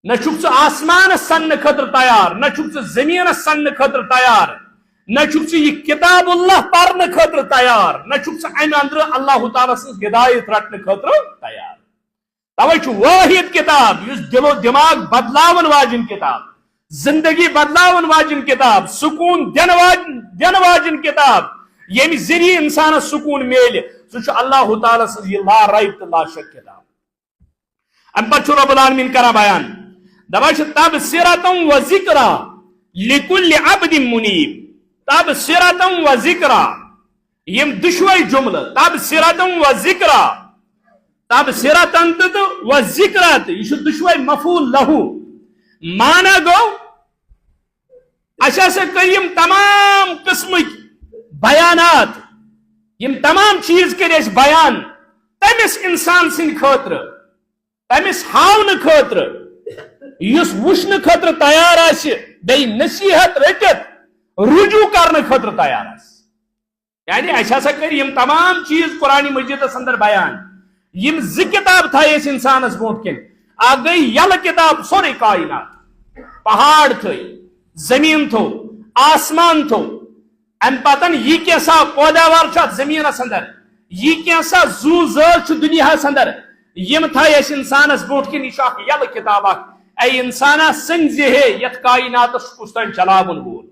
نہ چھک آسمان سن خطر تیار, نہ چھک زمین سن خطر تیار, نہ چھک یہ کتاب اللہ پڑھنے خطر تیار, نہ چھک ام اندر اللہ تعالیٰ سن ہدایت رٹنے خطر تیار. توے واحد کتاب اس دل و دماغ بدلاون واجن کتاب, زندگی بدلاون واجن کتاب, سکون دن واجن کتاب, یم ذریعہ انسان سکون میل سہ اللہ تعالیٰ سن یہ لا ریب تو لا شک کتاب. ام پتہ رب العالمین کران بیان دپان تبصرۃ و ذکریٰ لکل عبد منیب. تبصرۃ و ذکریٰ یم دشوئی جملہ, تبصرۃ و ذکریٰ, تبصرۃ و ذکریٰ یہ دشوئی مفعول لہو. مانا گو اچھا سے کر یم تمام قسمک بیانات, یم تمام چیز کر اس بیان تمس انسان سن خاطر, تمس ہاؤن خاطر, یس وچھن خاطر تیار آس, بی نصیحت رٹت رجوع کرنے خاطر تیار آس. یعنی اچھا سا کر یم تمام چیز قرآن مجید اندر بیان, یم زی کتاب تھائی اس انسانس برونٹ کن. آ گئی یل کتاب سوری کائنات, پہاڑ تھئی, زمین تھو, آسمان تھو, ام پتن یہ کیسا پیداوار چھ زمینس اندر, یہ کیسا زو زر چھ دنیا اندر, یم تھائی اس انسانس برونٹ کن. یہ یل کتاب اے انسانا سنگزی ہے یت کائنات کس تین چلاون وول,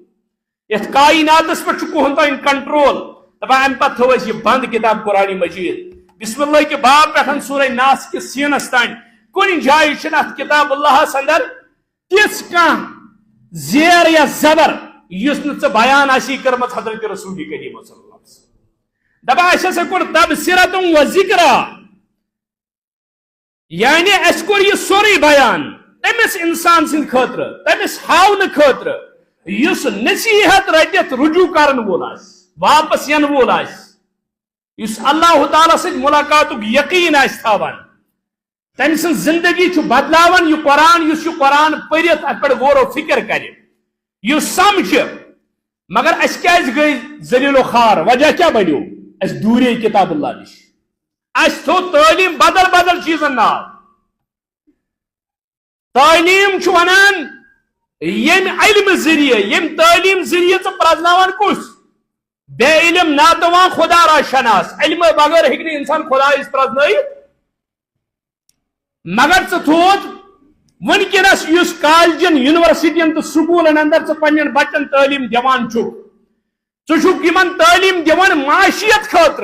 یت کائنات پہ کہن تین کنٹرول. دپا ام پتہ تھو اس یہ بند کتاب قرآن مجید, بسم اللہ کے باب پہ سورہ ناس کس سینس تین کن جائے چھ ات کتاب اللہ اندر تس کان زیر یا زبر یس نا بیان آسی کرمت حضرت رسول کریم صلی اللہ علیہ وسلم. دپا اچھا سے کور تبصرۃ و ذکریٰ, یعنی اس کور یہ سوری بیان تمس انسان سن خاطر, تمس ہاؤن خاطر یس نصیحت رٹت رجوع کرن وول آس, واپس ین وول آس, یس اللہ تعالیٰ سن ملاقات یقین آس تھاوان, تم سن زندگی چھ بدلاون. یہ قرآن یس یہ قرآن پرت ات پہ غور و فکر کر, یہ سمجھ. مگر اس کیاز گئی ذلیل و خوار, وجہ کیا بنیو, اس دوری کتاب اللہ نش, اس تھو تعلیم بدل بدل چیزن ناو. تعلیم چھ ونان یم علم ذریعہ, یم تعلیم ذریعہ ژٕ پرزناوان کس, بے علم ناتوان خدا را شناس. علم بغیر ہیکہ انسان خدا پرزنائت. مگر ژٕ تھوت ونکس اس کالجن یونیورسٹین تو سکولن اندر ژٕ پنن بچن تعلیم دیوان چھُکھ, ژٕ چھُکھ یمن تعلیم دیوان معاشیت خاطر.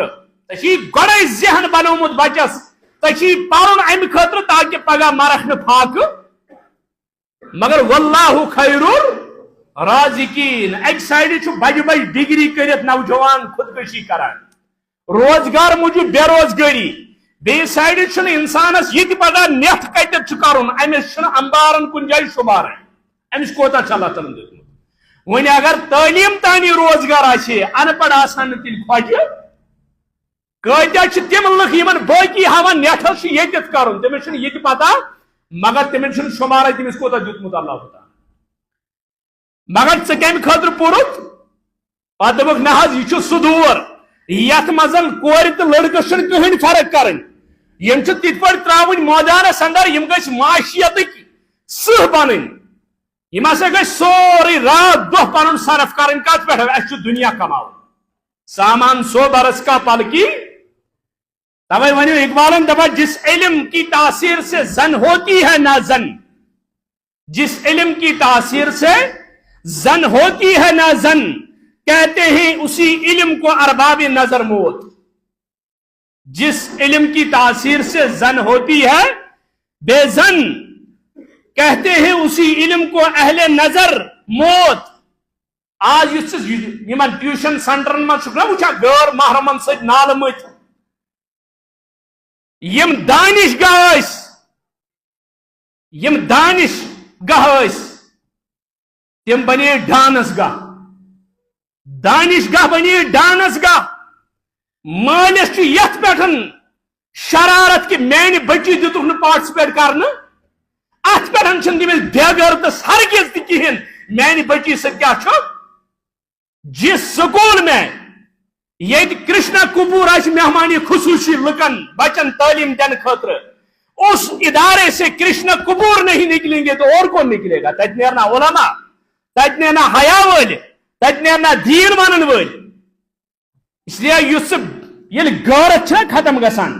ژےٚ گۄڈے ذہن بنومت بچس, ژےٚ پرن امہ خاطر تاکہ پگہ مرکھ نہ فاقہ. مگر واللہ خیر الرازقین, ایک سائڈ بج بج ڈگری کرت نوجوان خودکشی کران, روزگار موجود بے روزگاری. بیس سائڈ انسانس یہ پگہ نیت کتت کرن, امس امبارن کن جائے شمارن, امس کوتا چھ اللہ تعالیٰ دیتمت. ون اگر تعلیم تانی روزگار آچے ان پڑھ آسان تیل خوجہ کتیا تم لکھ یمن باقی ہاوان نیٹل یتت کرن تمس یہ پتہ مگر تمس شمار تمس کوتا دیتمت اللہ تعالی مگر ژے کمہ خاطر پورت پتہ دپک نہ حظ یہ سہ دور یت مزن کور تو لڑکس کہین فرق کرن یم تت پہ تراون میدانس اندر یم گھ معاشیتک سہ بنن یم ہسا گھ سوری رات دہ پن صرف کرن کت پہ اس دنیا کماؤ سامان سو برس کا پلکی توے ونیو اقبالن دپا جس علم کی تاثیر سے زن ہوتی ہے نہ زن جس علم کی تاثیر سے زن ہوتی ہے نہ زن کہتے ہیں اسی علم کو ارباب نظر موت جس علم کی تاثیر سے زن ہوتی ہے بے زن کہتے ہیں اسی علم کو اہل نظر موت آج یمن ٹیوشن سینٹرن من نا وچا غیر محرمن ست نال مت یم دانش گاہ یم دانش گاہ تم بنے ڈانس گاہ دانش گاہ بنے ڈانس گاہ مالس یت پہ شرارت کہ میانہ بچی دتک پارٹسپیٹ کرنے ات پہ تمس بےغر تو ہرگز تہ کہین میانہ بچی سے کیا جس سکول میں یہ کرشنا کپور آس مہمانی خصوصی لکن بچن تعلیم دینے خاطر اس ادارے سے کرشنا کپور نہیں نکلیں گے تو اور کون نکلے گا تت نیرنا علماء تت نیرنا حیا ول تت نیرنا دین مانن ول اس لیے اس غیرت ختم گسان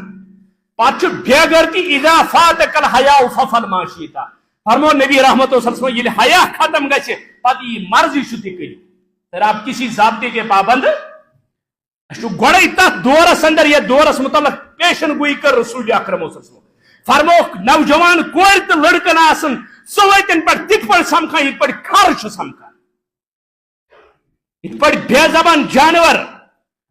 پتہ بے غیرتی اذا فاتک الحیا ففل ما شئت فرمو نبی رحمت اللہ صلی اللہ علیہ وسلم یہ حیا ختم گژھِ پتہ یہ مرضی چھو تہ کٔرِو پھر آپ کسی ضابطے کے پابند گوڑے تک دورس اندر یہ دورس متعلق پیشن گوئی کر رسول اکرم صلی اللہ علیہ وسلم فرموک نوجوان کور تو لڑکن آسن سویتن پر تک پر سمکھان یہ پر خرچ سمکھان یہ پر بے زبان جانور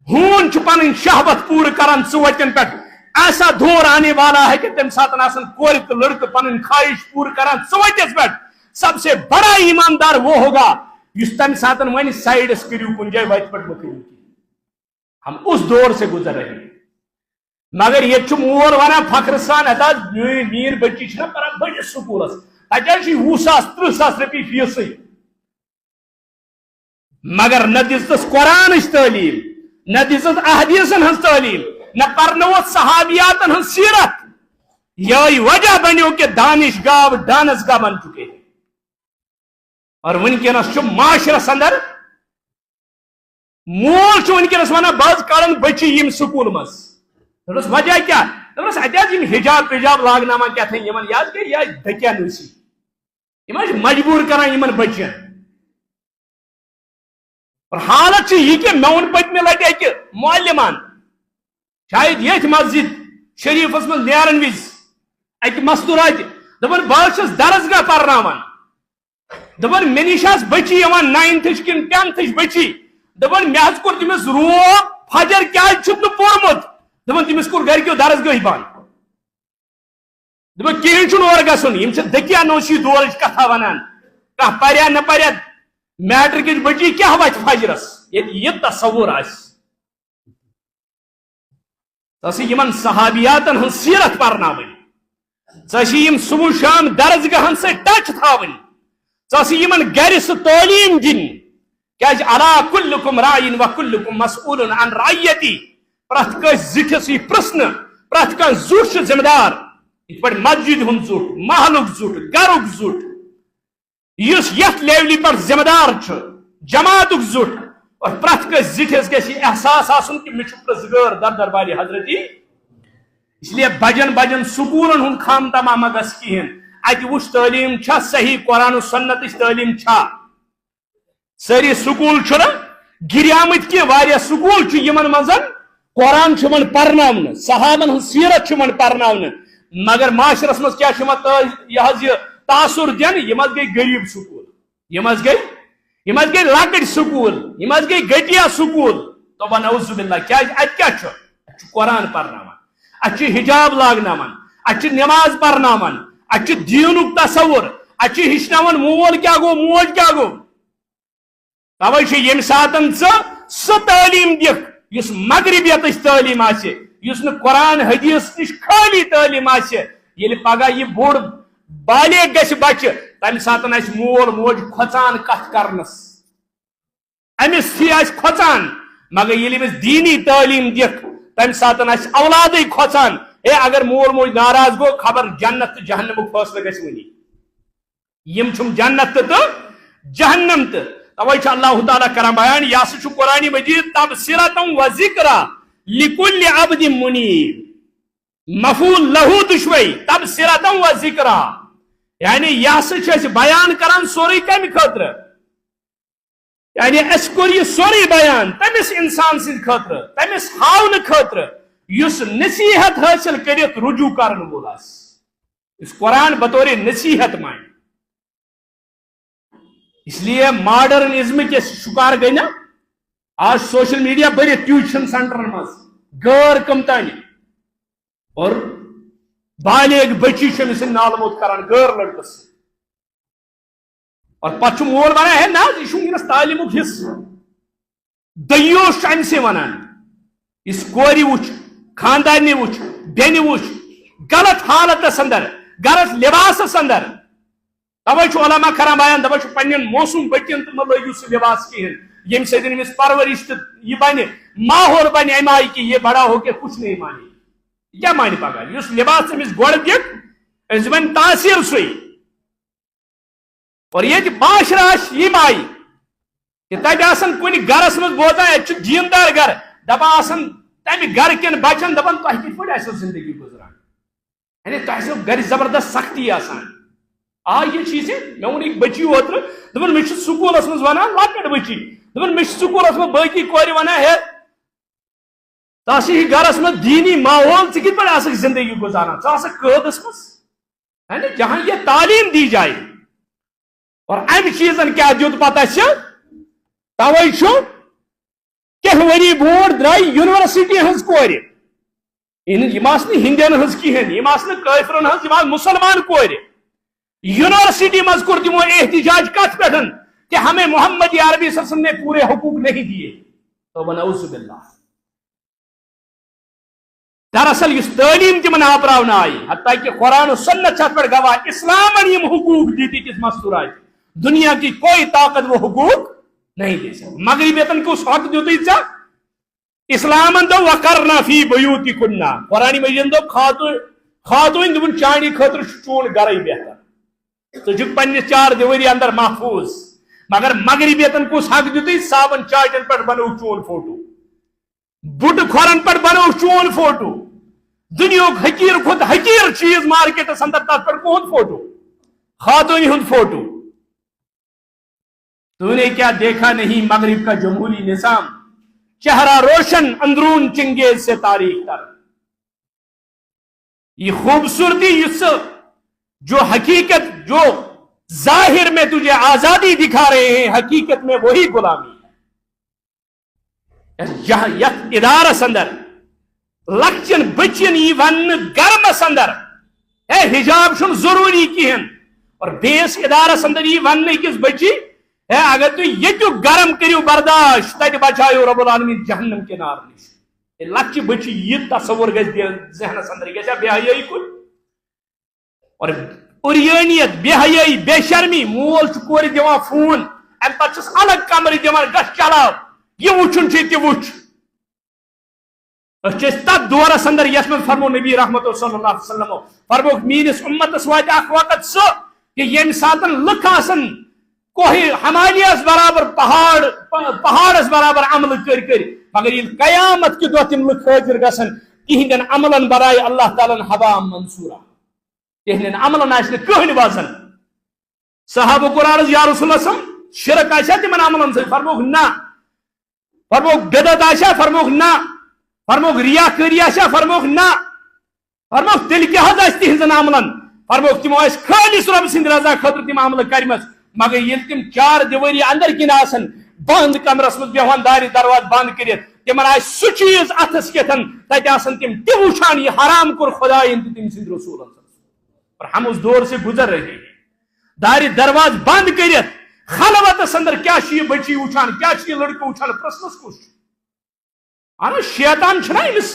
ہون چھپن شہوت پور کرن سویتن پر ایسا دور آنے والا ہے کہ تم ساتھ آسن کور تو لڑک پن خواہش پور کرن سویتس پر سب سے بڑا ایماندار وہ ہوگا اس تم ساتھ ون سائڈس کریو کن جائے وائٹ پر مکریو ہم اس دور سے گزر رہے ہیں مگر یہ مول ونان فخر سان میر بچی پران بڑس سکولس اتہ 20 ساس 30 ساس رپی فیس مگر نہ دس قرآن تعلیم نہ دس احادیثن ہز تعلیم نہ پرنوت صحابیاتن ہز سیرت یہ وجہ بنیو کہ دانش گاہ ڈانس گاہ بن چکے ہیں اور ونکس معاشرس اندر مول ونکس ونان بہت کڑن بچی یم سکول مز وجہ کیا اتہ حجاب پجاب لاگناوان کیا تھا یمن یاد گئی یہ دکیا نوسی یم مجبور کران یمن بچین اور حالت یہ کہ مے ون پتمہ لٹہ اک معلمان شاید یہ مسجد شریفس من نیرن وز اک مستورات دپان بہت درسگاہ پرناوان دپان مے نش بچی یوان 9th کن 10th بچی دپان مے حظ کور تمس روب فجر کیا پورمت دپان تمس کور گرکیو درسگاہ بند دپان کہین چھن اور گژھن یم چھ دکیا نوشی دورچ کتھا ونان کہ پریا نہ پریا میٹرک بچی کیا وت فجرس یہ تصور آس یمن صحابیاتن ہن سیرت پرناون یم صبح شام درسگاہن سے ٹچ تھاون یمن گر سہ تعلیم دن کیاز الا کلکم راعین وکلکم مسئول عن رعیتی پرت کس زٹھس یہ پرسن پرت کان زٹ ذمہ دار یہ پہ مسجد ہند زٹ محلک زٹ گرک زٹ اس یت لیولی پر ذمہ دار جماعتک زٹ اور پرت کس زٹھس گژھِ احساس آسن کہ مے چھُ پرزگار در والی حضرتی اس لیے بجن بجن سکولن ہند خام تمام ما گژھِ کہین اتہ وچ تعلیم چھا صحیح قرآن و سنت تعلیم چھا ساری سکول چھنا گریامت کی واریاہ سکول چھ یمن منزن قرآن چھمن پرناون صحابن ہن سیرت چھمن پرناون مگر معاشرس مز کیا چھمت یہ تاثر دین یہ مز گئی غریب سکول یہ مز گئی لکٹ سکول یہ مز گئی گٹیا سکول تو نعوذ باللہ کیا ات کیا چھ قرآن پرناون ات حجاب لاگناون ات نماز پرناون ات دینک تصور ات ہچناون مول کیا گو موج کیا گو توے چھ یم ساتن سہ تعلیم دکھ یس مغربیت تعلیم آسہ یس نہ قرآن حدیث نش خالی تعلیم آسہ یل پگہ یہ بوڑ بالغ گژھِ بچہ تمہ ساتن آسہ مول موج کھوژان کتھ کرنس امس تھی آسہ کھوژان مگر یل امس دینی تعلیم دکھ تمہ ساتن آسہ اولادے کھوژان اے اگر مول موج ناراض گو خبر جنت تو جہنم فیصلہ گژھِ ونی یم چھم جنت تو جہنم تو توے چھ اللہ تعالیٰ کران بیان یہ ہسا چھ قرآن مجید تبصرۃ و ذکرى لکل عبد منیب مفعول لہو دشوی تبصرۃ و ذکرى یعنی یہ ہسا چھ بیان کران سوری کمہ خاطر یعنی اس کور یہ سوری بیان تمس انسان سند خاطر تمس ہاون خاطر یس نصیحت حاصل کرت رجوع کرن وول اس قرآن بطور نصیحت مان اس لیے ماڈرنزم کے شکار گئی نا آج سوشل میڈیا بڑے ٹیوشن سینٹر مز غیر کمتانی اور بالغ بچی چھ نال موت کران غیر لڑکس اور پتہ مول ونان ہے نا یہ ونکس تعلیم حصہ دیوش ام سے ونان اس کور وچ خاندان وچ بین وچ غلط حالت اندر غلط لباس اندر توے علماء کران بیان دپان پنن موسم بچن تو مہ لگو سہ لباس کہین یم سۭتۍ أمِس پرورش تو یہ بنہ ماحول بنہ امہ آئی کہ یہ بڑا ہو کے کچھ نہیں مانے یہ کیا مانے پگہ اس لباس أمِس گۄڈٕ دِکھ أمِس بنہِ تاثیر سُے اور یہ معاشرہ یم آئی کہ تتہِ آسان کُنہِ گرس منٛز بوزان اتہِ چھُ دیندار گر دپان آسان تمہِ گرٕ کٮ۪ن بچن دپان تۄہہِ کِتھ پٲٹھۍ آسیو زندگی گُزران یعنی تۄہہِ آسیو گرِ زبردست سختی آسان یہ چیز مے وون ایک بچی اوتر دپان مے چھ سکولس مز ونان لکٹ بچی دپان مے چھ سکولس مز باقی کور ونان ہے تاسی گرس مز دینی ماحول ژٕ کِتھ پٲٹھۍ آسکھ زندگی گزاران ژٕ آسکھ قٲدس مز یعنی جہاں یہ تعلیم دی جائے اور ام چیزن کیا دیت پتہ چھ توے چھ کینٛہہ ؤری برونٛٹھ درٛاے یونیورسٹی ہنٛز کورِ یم آسہٕ نہٕ ہندین ہنٛز کِہینۍ یم آسہٕ نہٕ کٲفرن ہنٛز یم آسہٕ مسلمان کورِ یونیورسٹی مز کور تمو احتجاج کت پہ کہ ہمیں محمد عربی صلی اللہ علیہ وسلم نے پورے حقوق نہیں دیے تو نعوذ باللہ دراصل اس تعلیم تمن آپراؤن آئی حتیٰ کہ قرآن و سنت چھت پر گواہ اسلام یم حقوق دیتی کس مستور آئی دنیا کی کوئی طاقت وہ حقوق نہیں دے سکتی مغربیتن کو اس حق دیتی چا اسلام دو وقرنا فی بیوتکنا قرآن مجید دو خاتون دون چانی خاطر چون گرائی بہتر تو جو پنس چار دیوری اندر محفوظ مگر مغربیتن کو حق دیتی صابن چاٹن پر بنو چون فوٹو بٹ کھورن پر بنو چون فوٹو دنیا حقیر خود حقیر چیز مارکیٹ اندر تک پر کون فوٹو خاتون ہند فوٹو تو نے کیا دیکھا نہیں مغرب کا جمہوری نظام چہرہ روشن اندرون چنگیز سے تاریخ تر یہ خوبصورتی اس جو حقیقت جو ظاہر میں تجھے آزادی دکھا رہے ہیں حقیقت میں وہی غلامی ہے یت ادارس اندر لکچن بچن یہ ون گرمس اندر اے حجاب چھن ضروری کہن اور بیس ادارس اندر یہ ون کس بچی اے اگر تو یہ گرم کریو برداشت تت بچایو رب العالمین جہنم کے نار نش لکچ بچی یہ تصور گژھِ ذہنس اندر گژھِ بے حیائی کن اور اریانیت بے حیائی بے شرمی مول کور دان فون ام پتہ الگ کمرہ دان گھ چلاو یہ وچن تہ وچ تک دورس اندر یس من فرمو نبی رحمت صلی اللہ علیہ وسلم فرمو میس امتس وات اخ وقت سہ کہ یم ساتن لکھ آسن کوہ ہمالیہس برابر پہاڑس برابر عمل کر مگر یہ قیامت کے دہ تم لکھ حاضر گھن تہندین عملن برائے اللہ تعالیٰ حبا منصورا تہندین عملن آسہ کہین وزن صحابہ کو عرض یا رسول اللہ صلی شرک آسیا تمن عملن سے فرموک نہ فرموک بدعت آسیا فرموک نہ فرموک ریاکاری آسیا فرموک نہ فرموک تیل کیا حد آس تہندین عملن فرموک تمو آس خالص رب سند رضا خاطر تم عمل کرمت مگر یل تم چار دیواری اندر کن آسن بند کمرس مز بیہوان داری درواز بند کرت تمن آس سہ چیز اتھس کتن تت آسن تم تہ وچھان یہ حرام کور خدائن تو تم سند رسول اور ہم اس دور سے گزر رہے ہیں داری درواز بند کرت خلوتس اندر کیا بچی وچان کیا لڑکہ وچان پرسنس کس اہم شیطان چھنا امس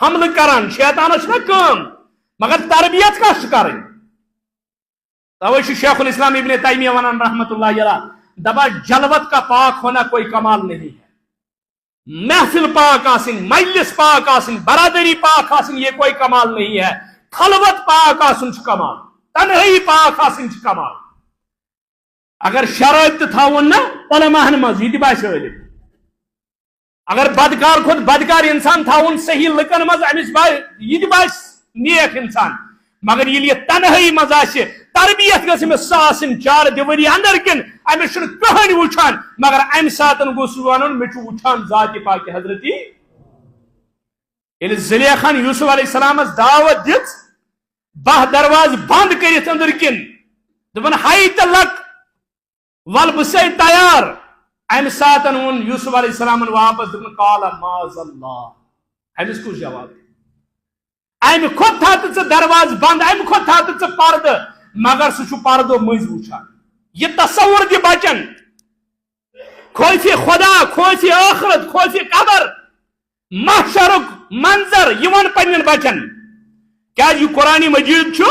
حملہ کران شیطان چھنا کام مگر تربیت کس کرن توے شیخ الاسلام ابن تیمیہ ونان رحمت اللہ علیہ دبا جلوت کا پاک ہونا کوئی کمال نہیں ہے، محفل پاک آسن مجلس پاک آسن برادری پاک آسن یہ کوئی کمال نہیں ہے، خلوت پاک آسن چھ کمال، تنہائی پاک آسن چھ کمال۔ اگر شرائط تھاون نا علماء مز یہ باس علم، اگر بدکار خود بدکار انسان تھاون صحیح لکن مز امس یہ باس نیک انسان، مگر یہ تنہائی مز آسہ تربیت گھس امس سہ آسن چار دیواری اندر کن امس چھ کہانی وچھان مگر ام ساتن گوس ونن مے چھ وچھان ذات پاک حضرت یل زلیخان یوسف علیہ السلام دعوت دت 12 دروازہ بند کرت اندر کن دپن ہائت لک ول بسے تیار ام ساتن ون یوسف علیہ السلام واپس دپن قال معاذ اللہ امس کس جواب ام خود تھا تو دروازہ بند ام خود تھا تو پرد مگر سہ پردو مز وچھان یہ تصور دی بچن خوف خدا خوف آخرت خوف قبر محشرک منظر یون پنن بچن کیا یہ قرآن مجید چھو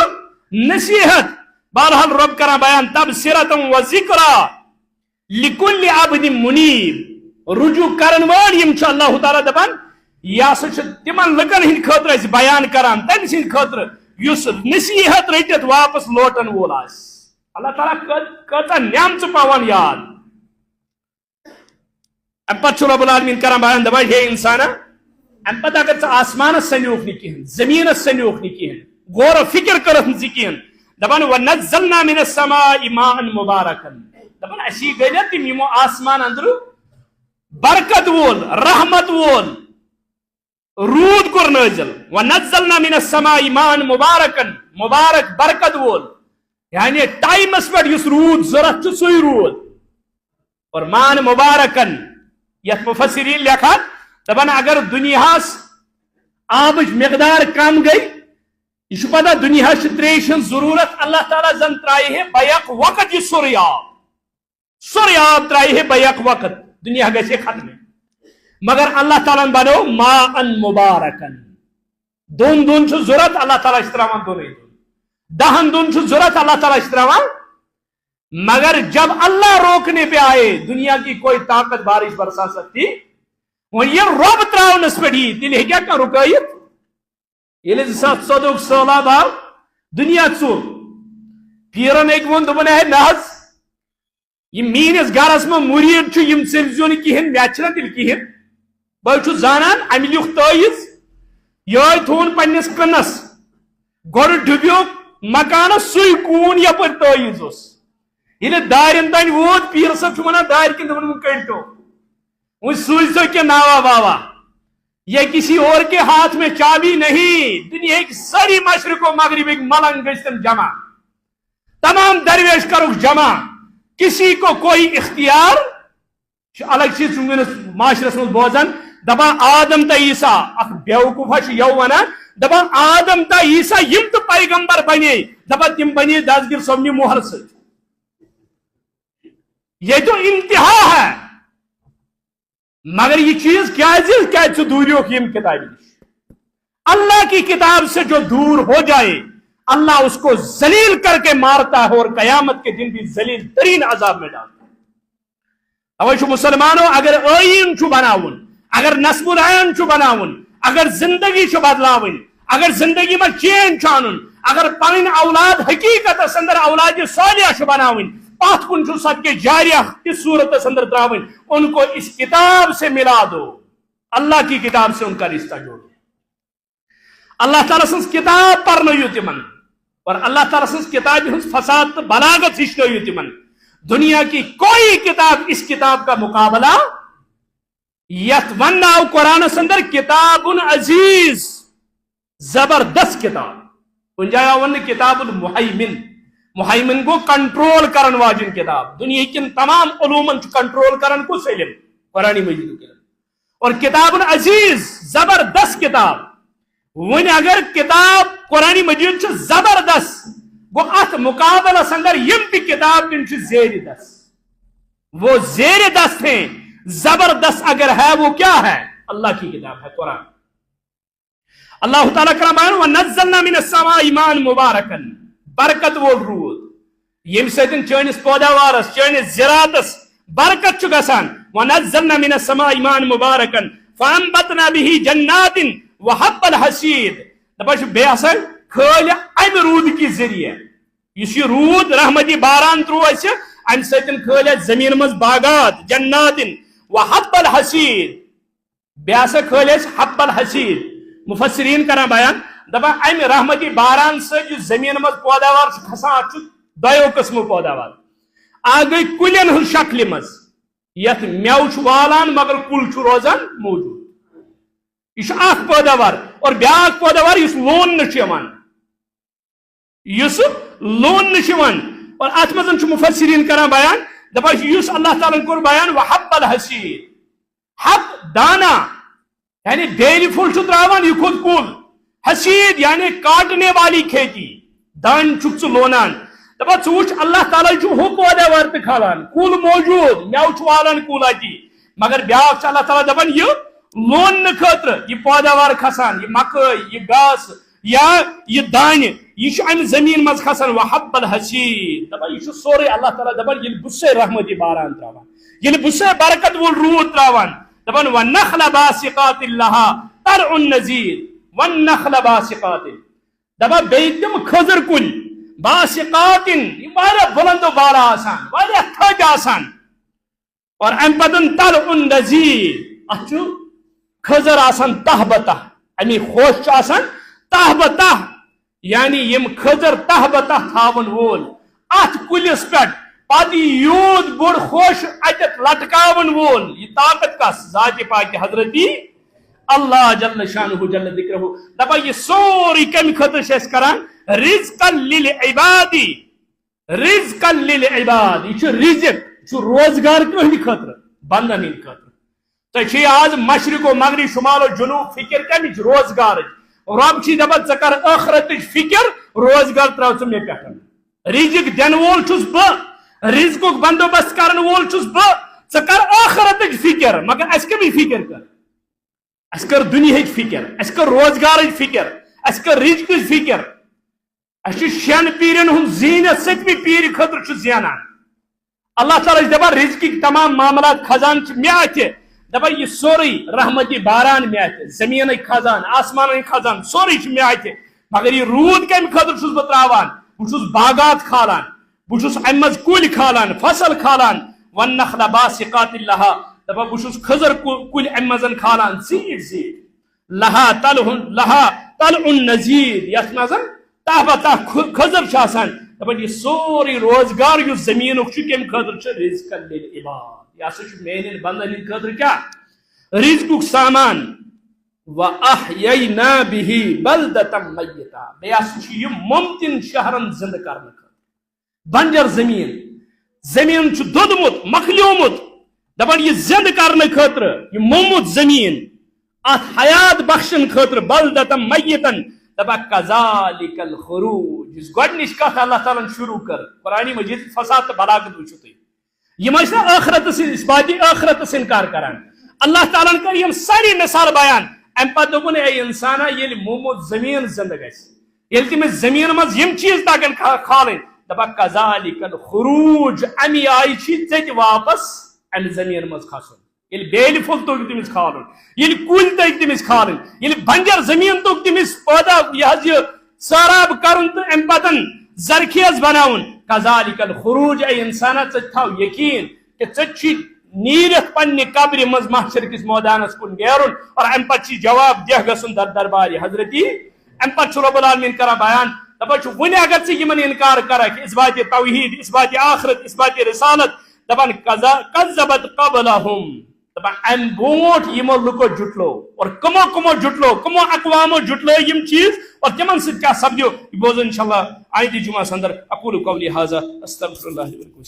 نصیحت بہرحال رب کرا بیان تبصرۃ و ذکرى لکل عبد منیب رجوع کرن وول یم چھ اللہ تعالی دپان یہ سا تمن لکن ہند خاطر اس بیان کران تم سند خاطر یس نصیحت رٹت واپس لوٹن وول آس اللہ تعالیٰ کتا نعمت پاوان یاد ام پتہ رب العالمین کران بیان دپان ہے انسانا ام پتہ اگر آسمان سنیوک نی کہین زمین سنیوک نی کہین غور و فکر کرت نی کہین دپان ونزلنا من السماء ماء مبارکا دپان اسی گئی تم یمو آسمان اندر برکت وول رحمت وول رود کور نازل ونزلنا من السماء ماء مبارکا مبارک برکت وول یعنی ٹائمس پہ اس رود ضرورت سی رود اور مان مبارکن یت مفسرین لکھان دپان اگر دنیاس آبچ مقدار کم گئی یہ پتہ دنیا تریش ضرورت اللہ تعالیٰ زن ترائی ہے بیک وقت یہ سوری آب ترائی ہے بیک وقت دنیا گھے ختم مگر اللہ تعالیٰ بنو ماء مبارکن دون دون ضرورت اللہ تعالیٰ استعمال دون 10 دن ضرورت اللہ تعالیٰ استعمال مگر جب اللہ روکنے پہ آئے دنیا کی کوئی طاقت بارش برسا سکتی وہ یہ رب تراؤنس پہ ہی تیل ہیکیا کیا رکائیت یہ 2014 سولہ بار دنیا ژور پیرن ایک ون دپن ہے ناز یہ مینس گھرس میں مرید یم سلزون کہین مے چھنا تیل کہین بہ زانان ام لیوک تائز یہ تھون پنس کنس گوڑ ڈبیو مکانس سی کون یپر تائز اس یہ دارن تین ووت پیر صاحب ونان دار کن دپن کڑٹو وہ سوزو کے ناوا واوا یہ کسی اور کے ہاتھ میں چابی نہیں دنیا کی ساری مشرق و مغرب ایک ملنگ گشتن جمع تمام درویش کرو جمع کسی کو کوئی اختیار الگ چیز معاشرس من بوزن دپان آدم تا عیسیٰ اخ بیوقوف یو ونان دپان آدم تا عیسیٰ یم تو پیغمبر بنے دپان تم بنے دستگیر صبنی مہر سے یہ تو انتہا ہے مگر یہ چیز کیا دوریوں کی کتاب اللہ کی کتاب سے جو دور ہو جائے اللہ اس کو ذلیل کر کے مارتا ہے اور قیامت کے دن بھی ذلیل ترین عذاب میں ڈالتا ہے اوہ مسلمانوں اگر آئین چھو بناون اگر نصب العین چھو بناون اگر زندگی چھو بدلاون اگر زندگی میں چین چانن اگر پنن اولاد حقیقت اندر اولاد صالحہ چھو بناون پاتھ کن چھو صدقے جاریہ اس صورت اندر دراون ان کو اس کتاب سے ملا دو اللہ کی کتاب سے ان کا رشتہ جوڑ دو اللہ تعالیٰ سنس کتاب پر نیو تمن اور اللہ تعالیٰ سنس کتاب فساد بلاغت ہش نیو تمن دنیا کی کوئی کتاب اس کتاب کا مقابلہ یت وناو قرآن اندر کتاب عزیز زبردست کتاب انجایا ون کتاب المحیمن محیمن کو کنٹرول کرن واجن کتاب دنیا کی تمام علومن کنٹرول کرن کو علم قرآن مجید کے اور کتاب عزیز زبردست کتاب ون اگر کتاب قرآن مجید زبردست وہ ات مقابلہ اندر یم بھی کتاب تم زیر دس وہ زیر دست ہیں، زبردست اگر ہے وہ کیا ہے؟ اللہ کی کتاب ہے قرآن. اللہ تعالیٰ کا بیان وَنَزَّلْنَا مِنَ السَّمَاءِ مَاءً مُبَارَكًا، برکت وول روٗد ییٚمہِ سۭتۍ چٲنِس پٲداوارس چٲنِس زِراعتس برکت چھُ گژھان. وَنَزَّلْنَا مِنَ السَّمَاءِ مَاءً مُبَارَكًا فَأَنبَتْنَا بِهِ جَنَّاتٍ وَحَبَّ الْحَصِيدِ. دپان چھُ بیٚیہِ ہسا کھٲلۍ امہِ روٗد کہِ ذٔریعہٕ یُس یہِ روٗد رحمتی باران تروو اسہِ امہِ سۭتۍ کھٲلۍ اسہِ زٔمیٖن منٛز باغات جناتٍ وحب الحصیٖد. بیٚیہِ ہسا کھٲلۍ اسہِ حب الحصیٖد. مفسرین کران بیان دپان امہِ رحمتی باران سۭتۍ یُس زٔمیٖن منٛز پٲداوار چھُ کھسان اتھ چھُ دۄیو قٕسمو پٲداوار. اکھ گٔے کُلٮ۪ن ہٕنٛز شکلہِ منٛز یتھ مٮ۪وٕ چھُ والان مگر کُل چھُ روزان موٗجوٗد، یہ چھُ اکھ پٲداوار. اور بیاکھ پٲداوار یُس لوننہٕ چھُ یِوان، یُس لوننہٕ چھُ یِوان. اور اتھ منٛز چھُ مفسرین کران بیان دپان چھِ یُس اللہ تعالیٰ کوٚر بیان وحب الحصیٖد. حب دانا یعنی بیلہِ پھوٚل چھُ تراوان یہِ کھوٚت کُل. حصیٖد یعنی کاٹنے والی کھیتی، دانہِ چھُکھ ژٕ لونان. دپان ژٕ وٕچھ اللہ تعالیٰ چھُ ہُہ پٲداوار تہِ کھالان، کُل موجوٗد مٮ۪وٕ چھُ والان کُل اتی، مگر بیاکھ چھُ اللہ تعالیٰ دپان یہِ لوننہٕ خٲطرٕ یہِ پٲداوار کھسان، یہِ مکٲے، یہِ گاسہٕ یا یہِ دانہِ، یہ چھُ امہِ زٔمیٖن منٛز کھسان وحب الحصیٖد. دپان یہِ چھُ سورُے اللہ تعالیٰ دپان ییٚلہِ بہٕ سے رحمتی باران تراوان، ییٚلہِ بہٕ سے برکت وول روٗد تراوان. دپان وَالنَّخْلَ بَاسِقَاتٍ لَهَا طَلْعٌ نَضِيدٌ وَالنَّخْلَ بَاسِقَاتٍ. دپان بیٚیہِ تِم کھٔزٕر کُلۍ باسِقاتٍ یِم واریاہ بُلنٛدو بالا آسان، واریاہ تھٔدۍ آسان. اور امہِ پتہٕ طَلْعٌ نَضِيدٌ اتھ چھُ کھٔزٕر آسان تہ بتہ، امی خوش چھُ آسان تہ بتہ یعنی یم کھٔزٕر تہ بتہ تھاون وول ات کُلِس پٮ۪ٹھ پتہٕ یوٗت بوٚڑ خوش اتٮ۪تھ لٹکاون وول. یہ طاقت کس؟ ذاتِ پاکہِ حضرتی اللہ جل شانہ جل ذکرہ. دپان یہ سورُے کمہِ خٲطرٕ چھِ أسۍ کران؟ رزقا للعباد، رزقا للعباد. یہ چھُ رزق، یہ چھُ روزگار کٕہٕنٛدِ خٲطرٕ؟ بندن ہٕنٛدِ خٲطرٕ. تۄہہِ چھِ آز مشرق و مغرب شمال و جنوب فکر کمِچ؟ روزگارٕچ. رب چھ دپان ژٕ کر ٲخرتٕچ فکر، روزگار تراو ژٕ مےٚ پٮ۪ٹھ. رزق دِنہٕ وول چھُس بہٕ، رزقُک بندوبست کرن وول چھُس بہٕ، ژٕ کر ٲخرتٕچ فکر. مگر اَسہِ کمِچ فکر کر؟ اَسہِ کر دُنیہٕچ فکر، اَسہِ کر روزگارٕچ فکر، اَسہِ کر رزقٕچ فکر. اَسہِ چھُ شٮ۪ن پیٖرن ہُنٛد زیٖنِتھ سٔتمہِ پیٖرِ خٲطرٕ چھُ زینان. اللہ تعالیٰ چھُ دپان رزقٕکۍ تمام معاملات خزان چھِ مےٚ اَتھِ. دپان یہ سورُے رحمتی باران مےٚ اَتھِ، زٔمیٖنٕکۍ خزان آسمانٕکۍ خزان سورُے چھُ مےٚ اَتھِ. مگر یہ روٗد کمہِ خٲطرٕ چھُس بہٕ تراوان؟ بہٕ چھُس باغات کھالان، بہٕ چھُس امہِ منٛز کُلۍ کھالان، فصل کھالان. وَالنَّخْلَ بَاسِقَاتٍ لَهَا دپان بہٕ چھُس کھٔزٕر کُلۍ امہِ منٛز کھالان زیٖٹھ زیٖٹھ. لَہا طَلْعٌ نَضِيدٌ یتھ منٛز تہ بتہ کھٔزٕر چھِ آسان. دپان یہ سورُے روزگار یُس زٔمیٖنُک چھُ کمہِ خٲطرٕ چھُ؟ رزقا للعباد. یہ ہسا چھُ میانٮ۪ن بندن ہٕنٛدِ خٲطرٕ کیٛاہ؟ رزقُک سامان. وَأَحْيَيْنَا بِهِ بَلْدَةً مَيِّتًا بیٚیہِ ہسا چھُ یہِ مُمکِن شہرن زندٕ کرنہٕ خٲطرٕ. بنجر زٔمیٖن، زٔمیٖن چھُ دوٚدمُت مۄکلیومُت، دپان یہِ زندٕ کرنہٕ خٲطرٕ، یہِ موٚمُت زٔمیٖن اتھ حیات بخشن خٲطرٕ. بَلْدَةً مَيِّتًا دپان کَذَلِکَ الخروج. یُس گۄڈنِچ کتھ اللہ تعالیٰ ہن شروٗع کٔر قرآنِ مجیٖد فصاحت تہٕ بلاغت وٕچھِو تُہۍ. یم ٲسۍ نہٕ ٲخرتس اثباتی ٲخرتس انکار کران. اللہ تعالیٰ ہن کٔر یم ساری مثال بیان. امہِ پتہٕ دوٚپُن اے انسانا ییٚلہِ موٚمُت زٔمیٖن زندٕ گژھِ، ییٚلہِ تٔمِس زٔمیٖن منٛز یم چیٖز تگن کھالٕنۍ، دپان کَذَلِکَ الخروج امی آیہِ چھِ ژےٚ تہِ واپس امہِ زٔمیٖن منٛز کھسُن. ییٚلہِ بیلہِ پھوٚل توٚگ تٔمِس کھالُن، ییٚلہِ کُلۍ تٔگۍ تٔمِس کھالٕنۍ، ییٚلہِ بنجر زٔمیٖن توٚگ تٔمِس یہِ حظ یہِ سٲراب کرُن تہٕ امہِ پتہٕ زرخیز بناوُن. کَذَلِکَ الخروج اے انسانا ژٕ تھاو یقیٖن کہ ژےٚ چھُے نیٖرِتھ پننہِ قبرِ منٛز محشر کِس مٲدانس کُن نیرُن. اور امہِ پتہٕ چھُے جواب دہ گژھُن دربارِ حضرتی. امہِ پتہٕ چھُ رۄب العالمیٖن کران بیان دپان چھُ وُنہِ اگر ژٕ یِمن انکار کرکھ اثباتِ توحیٖد، اثباتِ آخرت، اثباتِ رسالت، دپان کذبت قبلہم دپان امہِ برونٛٹھ یِمو لُکو جُٹلو. اور کمو جُٹلو، کمو اقوامو جُٹلو یم چیٖز. اور تمن سۭتۍ کیٛاہ سپدیو یہ بوزو انشاءاللہ آیندٕ جمعس اندر. اقول قولی ھذا استغفر اللہ لي ولكم.